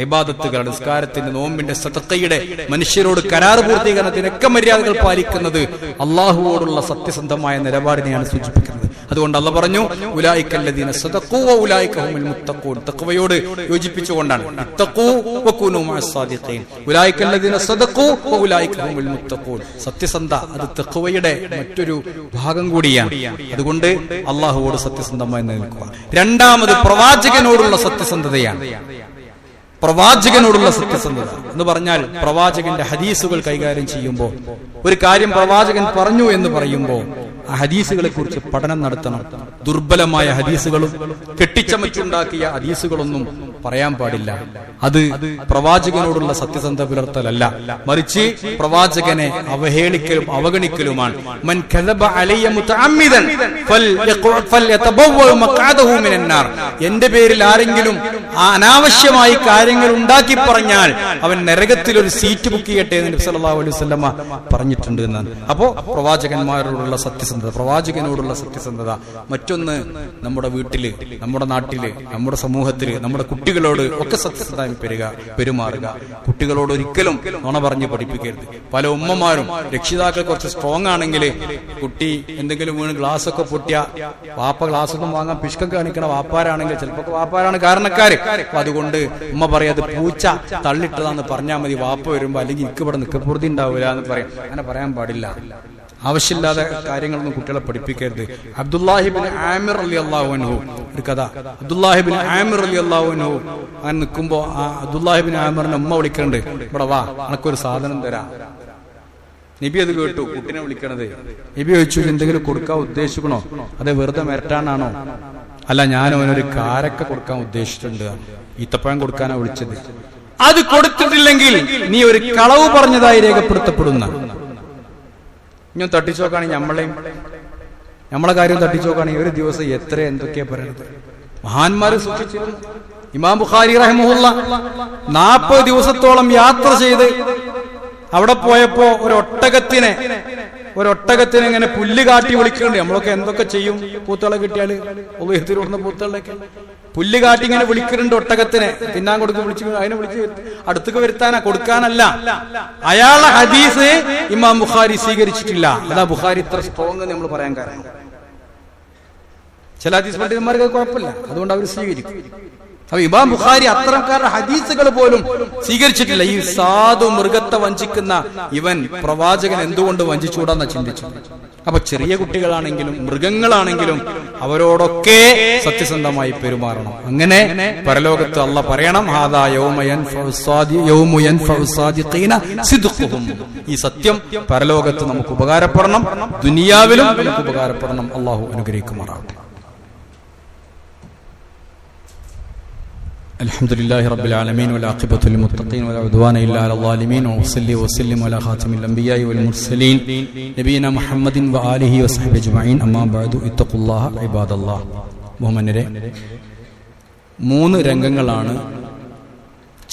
ഇബാദത്തുകൾ, നിസ്കാരത്തിന്റെ, നോമ്പിന്റെ, സദഖയുടെ, മനുഷ്യരോട് കരാർ പൂർത്തീകരണത്തിനൊക്കെ മര്യാദകൾ പാലിക്കുന്നത് അള്ളാഹുവോടുള്ള സത്യസന്ധമായ നിലപാടിനെയാണ് സൂചിപ്പിക്കുന്നത്. അതുകൊണ്ട് അല്ലാഹ് പറഞ്ഞു ഉലൈകല്ലദീന സദഖൂ വഉലൈക ഹുമുൽ മുത്തഖൂൻ, തഖ്വയോട് യോജിപ്പിച്ചുകൊണ്ടാണ്. ഇത്തഖൂ വകുനൂ മഅസ് സാദിഖീൻ, ഉലൈകല്ലദീന സദഖൂ വഉലൈക ഹുമുൽ മുത്തഖൂൻ. സത്യസന്ധത അത് തഖ്വയുടെ മറ്റൊരു ഭാഗം കൂടിയാണ്. അതുകൊണ്ട് അള്ളാഹുവോട് സത്യസന്ധമായി നിൽക്കുക. രണ്ടാമത് പ്രവാചകനോടുള്ള സത്യസന്ധതയാണ്. പ്രവാചകനോടുള്ള സത്യസന്ധത എന്ന് പറഞ്ഞാൽ പ്രവാചകന്റെ ഹദീസുകൾ കൈകാര്യം ചെയ്യുമ്പോൾ, ഒരു കാര്യം പ്രവാചകൻ പറഞ്ഞു എന്ന് പറയുമ്പോൾ ആ ഹദീസുകളെ കുറിച്ച് പഠനം നടത്തണം. ദുർബലമായ ഹദീസുകളും കെട്ടിച്ചമച്ചുണ്ടാക്കിയ ഹദീസുകളൊന്നും പറയാൻ പാടില്ല. അത് പ്രവാചകനോടുള്ള സത്യസന്ധത പുലർത്തലല്ല, മറിച്ച് പ്രവാചകനെ അവഹേളിക്കലും അവഗണിക്കലുമാണ്. മൻ കദബ അലയ്യ മുതഅമ്മിദൻ ഫൽയതബവ്വ മഖഅദഹു മിനൻ നാർ. എന്റെ പേരിൽ ആരെങ്കിലും അനാവശ്യമായി കാര്യങ്ങൾ ഉണ്ടാക്കി പറഞ്ഞാൽ അവൻ നരകത്തിൽ ഒരു സീറ്റ് ബുക്ക് ചെയ്യട്ടെ എന്ന് നബി സല്ലല്ലാഹു അലൈഹി വസല്ലമ പറഞ്ഞിട്ടുണ്ട് എന്നാണ്. അപ്പോ പ്രവാചകന്മാരോടുള്ള സത്യസന്ധത, പ്രവാചകനോടുള്ള സത്യസന്ധത. മറ്റൊന്ന്, നമ്മുടെ വീട്ടില്, നമ്മുടെ നാട്ടില്, നമ്മുടെ സമൂഹത്തില്, നമ്മുടെ കുട്ടികളോട് ഒക്കെ സത്യസന്ധമായി പെരുമാറുക. കുട്ടികളോട് ഒരിക്കലും നുണ പറഞ്ഞ് പഠിപ്പിക്കരുത്. പല ഉമ്മമാരും രക്ഷിതാക്കൾ കുറച്ച് സ്ട്രോങ് ആണെങ്കിൽ കുട്ടി എന്തെങ്കിലും വീണ് ഗ്ലാസ് ഒക്കെ പൊട്ടിയ വാപ്പ ഗ്ലാസ് ഒന്നും വാങ്ങാൻ പിഷ്കം കാണിക്കണ വാപ്പാരാണെങ്കിൽ ചിലപ്പോൾ വാപ്പാരാണ് കാരണക്കാര്. അപ്പൊ അതുകൊണ്ട് ഉമ്മ പറയാത് പൂച്ച തള്ളിട്ടതാന്ന് പറഞ്ഞാൽ മതി വാപ്പ വരുമ്പോ, അല്ലെങ്കിൽ എനിക്ക് ഇവിടെ നിക്കപ്പുറത്തി ഉണ്ടാവില്ല എന്ന് പറയും. അങ്ങനെ പറയാൻ പാടില്ല. ആവശ്യമില്ലാതെ കാര്യങ്ങളൊന്നും കുട്ടികളെ പഠിപ്പിക്കരുത്. അബ്ദുല്ലാഹിബിൻ ആമിർ റളിയല്ലാഹു അൻഹു ഒരു കഥ. അബ്ദുല്ലാഹിബിൻ ആമിർ റളിയല്ലാഹു അൻഹു അങ്ങനെ നിൽക്കുമ്പോ ആ അബ്ദുല്ലാഹിബിൻ ആമിറിന്റെ ഉമ്മ വിളിക്കണ്ട്, ഇവിടെ വാ, അനക്കൊരു സാധനം തരാം. നബി അത് കേട്ടു, കുട്ടിനെ വിളിക്കണത്. നബി ചോദിച്ചു, എന്തെങ്കിലും കൊടുക്കാൻ ഉദ്ദേശിക്കണോ, അതെ വെറുതെ മിരട്ടാനാണോ? അല്ല, ഞാൻ അവനൊരു കാരക്ക കൊടുക്കാൻ ഉദ്ദേശിച്ചിട്ടുണ്ട്, ഈത്തപ്പഴം കൊടുക്കാനാ വിളിച്ചത്. അത് കൊടുത്തിട്ടില്ലെങ്കിൽ നീ ഒരു കളവ് പറഞ്ഞതായി രേഖപ്പെടുത്തപ്പെടുന്ന. ഞാൻ തട്ടിച്ചു നോക്കുകയാണെങ്കിൽ നമ്മളെ കാര്യം തട്ടിച്ചു നോക്കുകയാണെങ്കിൽ ഒരു ദിവസം എത്ര എന്തൊക്കെയാ പറയുന്നത്. മഹാന്മാര് സൂക്ഷിച്ചിരുന്നു. ഇമാം ബുഖാരി റഹിമഹുള്ള 40 ദിവസത്തോളം യാത്ര ചെയ്ത് അവിടെ പോയപ്പോ ഒരൊട്ടകത്തിനെ ഇങ്ങനെ പുല്ല് കാട്ടി വിളിക്കുന്നുണ്ട്. നമ്മളൊക്കെ എന്തൊക്കെ ചെയ്യും പൂത്തള കിട്ടിയാല്, ഉപയോഗത്തിലുള്ള പൂത്തളൊക്കെ പുല്ല് കാട്ടി ഇങ്ങനെ വിളിക്കുന്നുണ്ട് ഒട്ടകത്തിനെ. തിന്നാൻ വിളിച്ച് അതിനെ വിളിച്ച് അടുത്തേക്ക് വരുത്താനാ, കൊടുക്കാനല്ല. അയാളുടെ ഹദീസ് ഇമാം ബുഖാരി സ്വീകരിച്ചിട്ടില്ല. അതാ ബുഖാരി ഇത്ര സ്ട്രോങ് നമ്മൾ പറയാൻ കാരണം. ചില ഹദീസ് പണ്ഡിതന്മാർക്ക് കുഴപ്പമില്ല, അതുകൊണ്ട് അവർ സ്വീകരിക്കും. അപ്പൊ ഇമാം ബുഖാരി അത്തരക്കാരുടെ ഹദീസുകൾ പോലും സ്വീകരിച്ചിട്ടില്ല. ഈ സാധു മൃഗത്തെ വഞ്ചിക്കുന്ന ഇവൻ പ്രവാചകൻ എന്തുകൊണ്ട് വഞ്ചിച്ചൂടാന്ന ചിന്തിച്ചു. അപ്പൊ ചെറിയ കുട്ടികളാണെങ്കിലും മൃഗങ്ങളാണെങ്കിലും അവരോടൊക്കെ സത്യസന്ധമായി പെരുമാറണം. അങ്ങനെ പരലോകത്ത് അല്ലാഹ് പറയണം, ഹാദാ യൗമു യൻഫഉ സ്സാദിഖീന സിദ്ഖുഹും. ഈ സത്യം പരലോകത്ത് നമുക്ക് ഉപകാരപ്പെടണം, ദുനിയാവിലും നമുക്ക് ഉപകാരപ്പെടണം. അല്ലാഹു അനുഗ്രഹിക്കുമാറാവട്ടെ. അൽഹംദുലില്ലാഹി റബ്ബിൽ ആലമീൻ വൽആഖിബത്തു ലിൽമുത്തഖീൻ വലാ ഉദ്വാന ഇല്ലാ അലൽ ളാലിമീൻ വസല്ലി വസല്ലിം അലാ ഖാതിമിൽ അംബിയാഇ വൽ മുർസലീൻ നബിയിനാ മുഹമ്മദിൻ വആലിഹി വസഹ്ബിഹി അജ്മഈൻ. അമ്മാ ബഅദു ഇത്തഖുല്ലാഹ ഇബാദല്ലാഹ്. ബഹുമാന്യരെ, 3 രംഗങ്ങളാണ്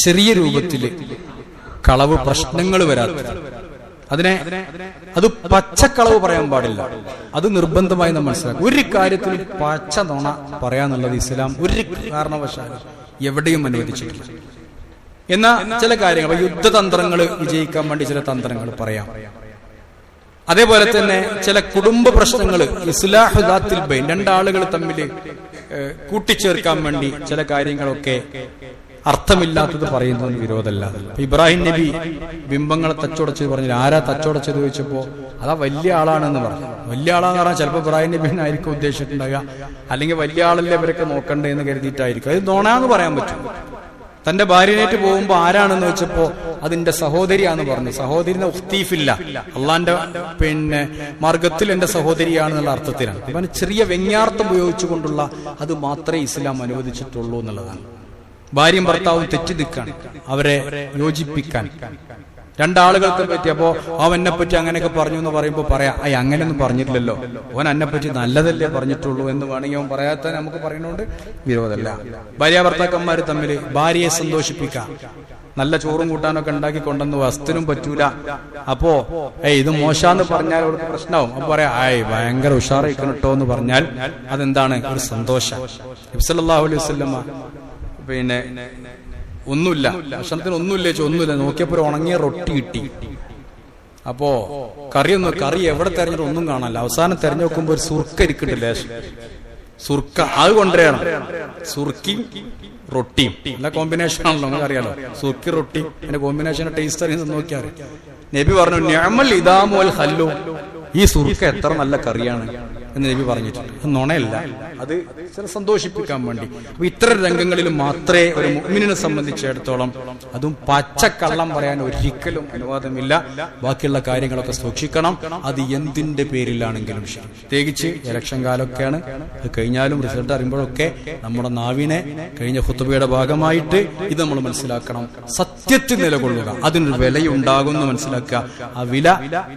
ചെറിയ രൂപത്തിൽ കളവ് പ്രശ്നങ്ങൾ വരാത്തത്. അത് പച്ചക്കളവ് പറയാൻ പാടില്ല, അത് നിർബന്ധമായി നമ്മൾ മനസ്സിലാക്കും. ഒരു കാര്യത്തിൽ പച്ച നുണ പറയാന്നുള്ളത് ഇസ്ലാം ഒരു കാരണവശാലും എവിടെയും അനുവദിച്ചിട്ടില്ല. എന്നാൽ ചില കാര്യങ്ങൾ, യുദ്ധതന്ത്രങ്ങൾ വിജയിക്കാൻ വേണ്ടി ചില തന്ത്രങ്ങൾ പറയാം. അതേപോലെ തന്നെ ചില കുടുംബ പ്രശ്നങ്ങൾ, ഇസ്ലാഹു ദാത്തിൽ ബൈൻ, രണ്ടാളുകൾ തമ്മിൽ കൂട്ടിച്ചേർക്കാൻ വേണ്ടി ചില കാര്യങ്ങളൊക്കെ അർത്ഥമില്ലാത്തത് പറയുന്നതിന് വിരോധമല്ല. ഇബ്രാഹിം നബി ബിംബങ്ങളെ തച്ചോടച്ചത് പറഞ്ഞു. ആരാ തച്ചോടച്ചത് ചോദിച്ചപ്പോ അതാ വലിയ ആളാണെന്ന് പറഞ്ഞു. വലിയ ആളാന്ന് പറഞ്ഞാൽ ചിലപ്പോൾ ഇബ്രാഹിം നബിനായിരിക്കും ഉദ്ദേശിച്ചിട്ടുണ്ടാകുക, അല്ലെങ്കിൽ വലിയ ആളല്ലേ ഇവരൊക്കെ നോക്കണ്ടേ എന്ന് കരുതിയിട്ടായിരിക്കും. അത് നോണാന്ന് പറയാൻ പറ്റും. തന്റെ ഭാര്യനേറ്റ് പോകുമ്പോ ആരാണെന്ന് വെച്ചപ്പോ അതിന്റെ സഹോദരിയാന്ന് പറഞ്ഞു. സഹോദരിനെ ഉഖ്തീഫില്ല, അള്ളാന്റെ മാർഗത്തിൽ എന്റെ സഹോദരിയാണെന്നുള്ള അർത്ഥത്തിലാണ്. അവന് ചെറിയ വ്യംഗ്യാർത്ഥം ഉപയോഗിച്ചുകൊണ്ടുള്ള അത് മാത്രമേ ഇസ്ലാം അനുവദിച്ചിട്ടുള്ളൂ എന്നുള്ളതാണ്. ഭാര്യയും ഭർത്താവും തെറ്റി നിൽക്കാൻ, അവരെ യോജിപ്പിക്കാൻ. രണ്ടാളുകൾക്ക് പറ്റി അപ്പോ അവൻ എന്നെ പറ്റി അങ്ങനെയൊക്കെ പറഞ്ഞു എന്ന് പറയുമ്പോ പറയാം, അങ്ങനെയൊന്നും പറഞ്ഞിട്ടില്ലല്ലോ, അവൻ എന്നെ പറ്റി നല്ലതല്ലേ പറഞ്ഞിട്ടുള്ളൂ എന്ന് വേണമെങ്കിൽ അവൻ പറയാത്ത നമുക്ക് പറയുന്നോണ്ട് വിരോധമല്ല. ഭാര്യ ഭർത്താക്കന്മാര് തമ്മിൽ ഭാര്യയെ സന്തോഷിപ്പിക്കാം, നല്ല ചോറും കൂട്ടാനൊക്കെ ഉണ്ടാക്കി കൊണ്ടുവന്ന് വസ്തുനും പറ്റൂല. അപ്പോ ഇത് മോശാന്ന് പറഞ്ഞാൽ അവർക്ക് പ്രശ്നമാവും. അപ്പൊ പറയാം, ഭയങ്കര ഉഷാറായിക്കണം കേട്ടോ എന്ന് പറഞ്ഞാൽ അതെന്താണ്, ഒരു സന്തോഷം. നബി സല്ലല്ലാഹു അലൈഹി വസല്ലമ ഒന്നുമില്ല, ഭക്ഷണത്തിന് ഒന്നുമില്ല നോക്കിയപ്പോ ഒരു ഉണങ്ങിയ റൊട്ടി കിട്ടി. അപ്പോ കറി എവിടെ തെരഞ്ഞിട്ട് ഒന്നും കാണാനില്ല. അവസാനം തെരഞ്ഞു നോക്കുമ്പോ ഒരു സുർക്ക ഇരിക്കട്ടില്ല, സുർക്ക, അത് കൊണ്ടുവരണം. സുർക്കിയും റൊട്ടിയും നല്ല കോമ്പിനേഷൻ ആണല്ലോ, നമുക്ക് അറിയാലോ. സുർക്കി റൊട്ടി അതിന്റെ കോമ്പിനേഷൻ ടേസ്റ്റ് അറിയുന്നത് നോക്കിയാൽ. നബി പറഞ്ഞു, നിഅമൽ ഇദാമു വൽ ഖല്ലു, ഈ സുർക്ക എത്ര നല്ല കറിയാണ് എന്ന് നബി പറഞ്ഞിട്ടുണ്ട്. നുണയല്ല, അത് ചില സന്തോഷിപ്പിക്കാൻ വേണ്ടി. അപ്പൊ ഇത്തരം രംഗങ്ങളിൽ മാത്രമേ ഒരു മുഅ്മിനിനെ സംബന്ധിച്ചിടത്തോളം, അതും പച്ചക്കള്ളം പറയാൻ ഒരിക്കലും അനുവാദമില്ല. ബാക്കിയുള്ള കാര്യങ്ങളൊക്കെ സൂക്ഷിക്കണം, അത് എന്തിന്റെ പേരിലാണെങ്കിലും ശരി. പ്രത്യേകിച്ച് ഇലക്ഷൻ കാലമൊക്കെയാണ്, അത് കഴിഞ്ഞാലും റിസൾട്ട് അറിയുമ്പോഴൊക്കെ നമ്മുടെ നാവിനെ കഴിഞ്ഞ ഖുത്ബയുടെ ഭാഗമായിട്ട് ഇത് നമ്മൾ മനസ്സിലാക്കണം. സത്യത്തിൽ നിലകൊള്ളുക, അതിനൊരു വിലയുണ്ടാകുമെന്ന് മനസ്സിലാക്കുക. ആ വില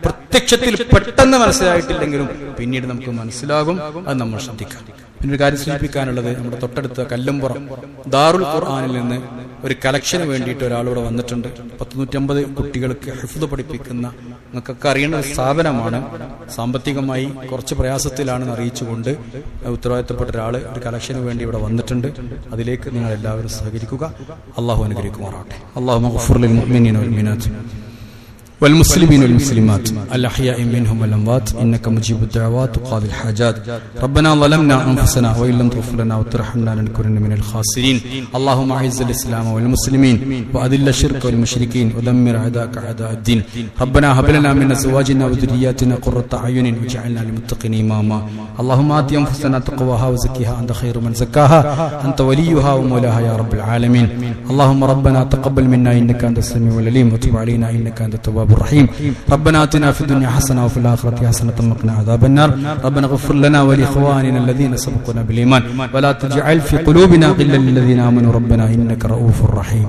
പ്രത്യക്ഷത്തിൽ പെട്ടെന്ന് മനസ്സിലായിട്ടില്ലെങ്കിലും പിന്നീട് നമുക്ക് മനസ്സിലാകും, അത് നമ്മൾ ശ്രദ്ധിക്കാം. പിന്നൊരു കാര്യം സൂചിപ്പിക്കാനുള്ളത്, നമ്മുടെ തൊട്ടടുത്ത കല്ലുംപുറം ദാറുൽ ഖുർആനിൽ നിന്ന് ഒരു കളക്ഷന് വേണ്ടിയിട്ട് ഒരാളിവിടെ വന്നിട്ടുണ്ട്. 150 കുട്ടികൾക്ക് ഹിഫ്ദ് പഠിപ്പിക്കുന്ന, നിങ്ങൾക്കൊക്കെ അറിയുന്ന ഒരു സ്ഥാപനമാണ്. സാമ്പത്തികമായി കുറച്ച് പ്രയാസത്തിലാണെന്ന് അറിയിച്ചുകൊണ്ട് ഉത്തരവാദിത്തപ്പെട്ട ഒരാൾ ഒരു കളക്ഷന് വേണ്ടി ഇവിടെ വന്നിട്ടുണ്ട്. അതിലേക്ക് നിങ്ങൾ എല്ലാവരും സഹകരിക്കുക. അള്ളാഹു അനുഗ്രഹിക്കുമാറാവട്ടെ. അല്ലാഹുമ്മ ഗ്ഫിർ ലിൽ മുഅ്മിനീന വൽ മുഅ്മിനാത്ത് والمسلمين والمسلمات الأحياء منهم والأموات إنك مجيب الدعوات وقاضي الحاجات ربنا ظلمنا أنفسنا وإن لم تغفر لنا وترحمنا لنكونن من الخاسرين اللهم أعز الإسلام والمسلمين وأذل الشرك والمشركين ودمر أعداءك أعداء الدين ربنا هب لنا من أزواجنا وذرياتنا قرة أعين واجعلنا للمتقين إماما اللهم آت أنفسنا تقواها وزكها أنت خير من زكاها أنت وليها ومولاها يا رب العالمين اللهم ربنا تقبل منا إنك أنت السميع العليم وتب علينا إنك أنت التواب الرحيم ربنا آتنا في الدنيا حسنة وفي الآخرة حسنة وقنا عذاب النار ربنا اغفر لنا ولإخواننا الذين سبقونا بالإيمان ولا تجعل في قلوبنا غلا للذين آمنوا ربنا إنك رؤوف رحيم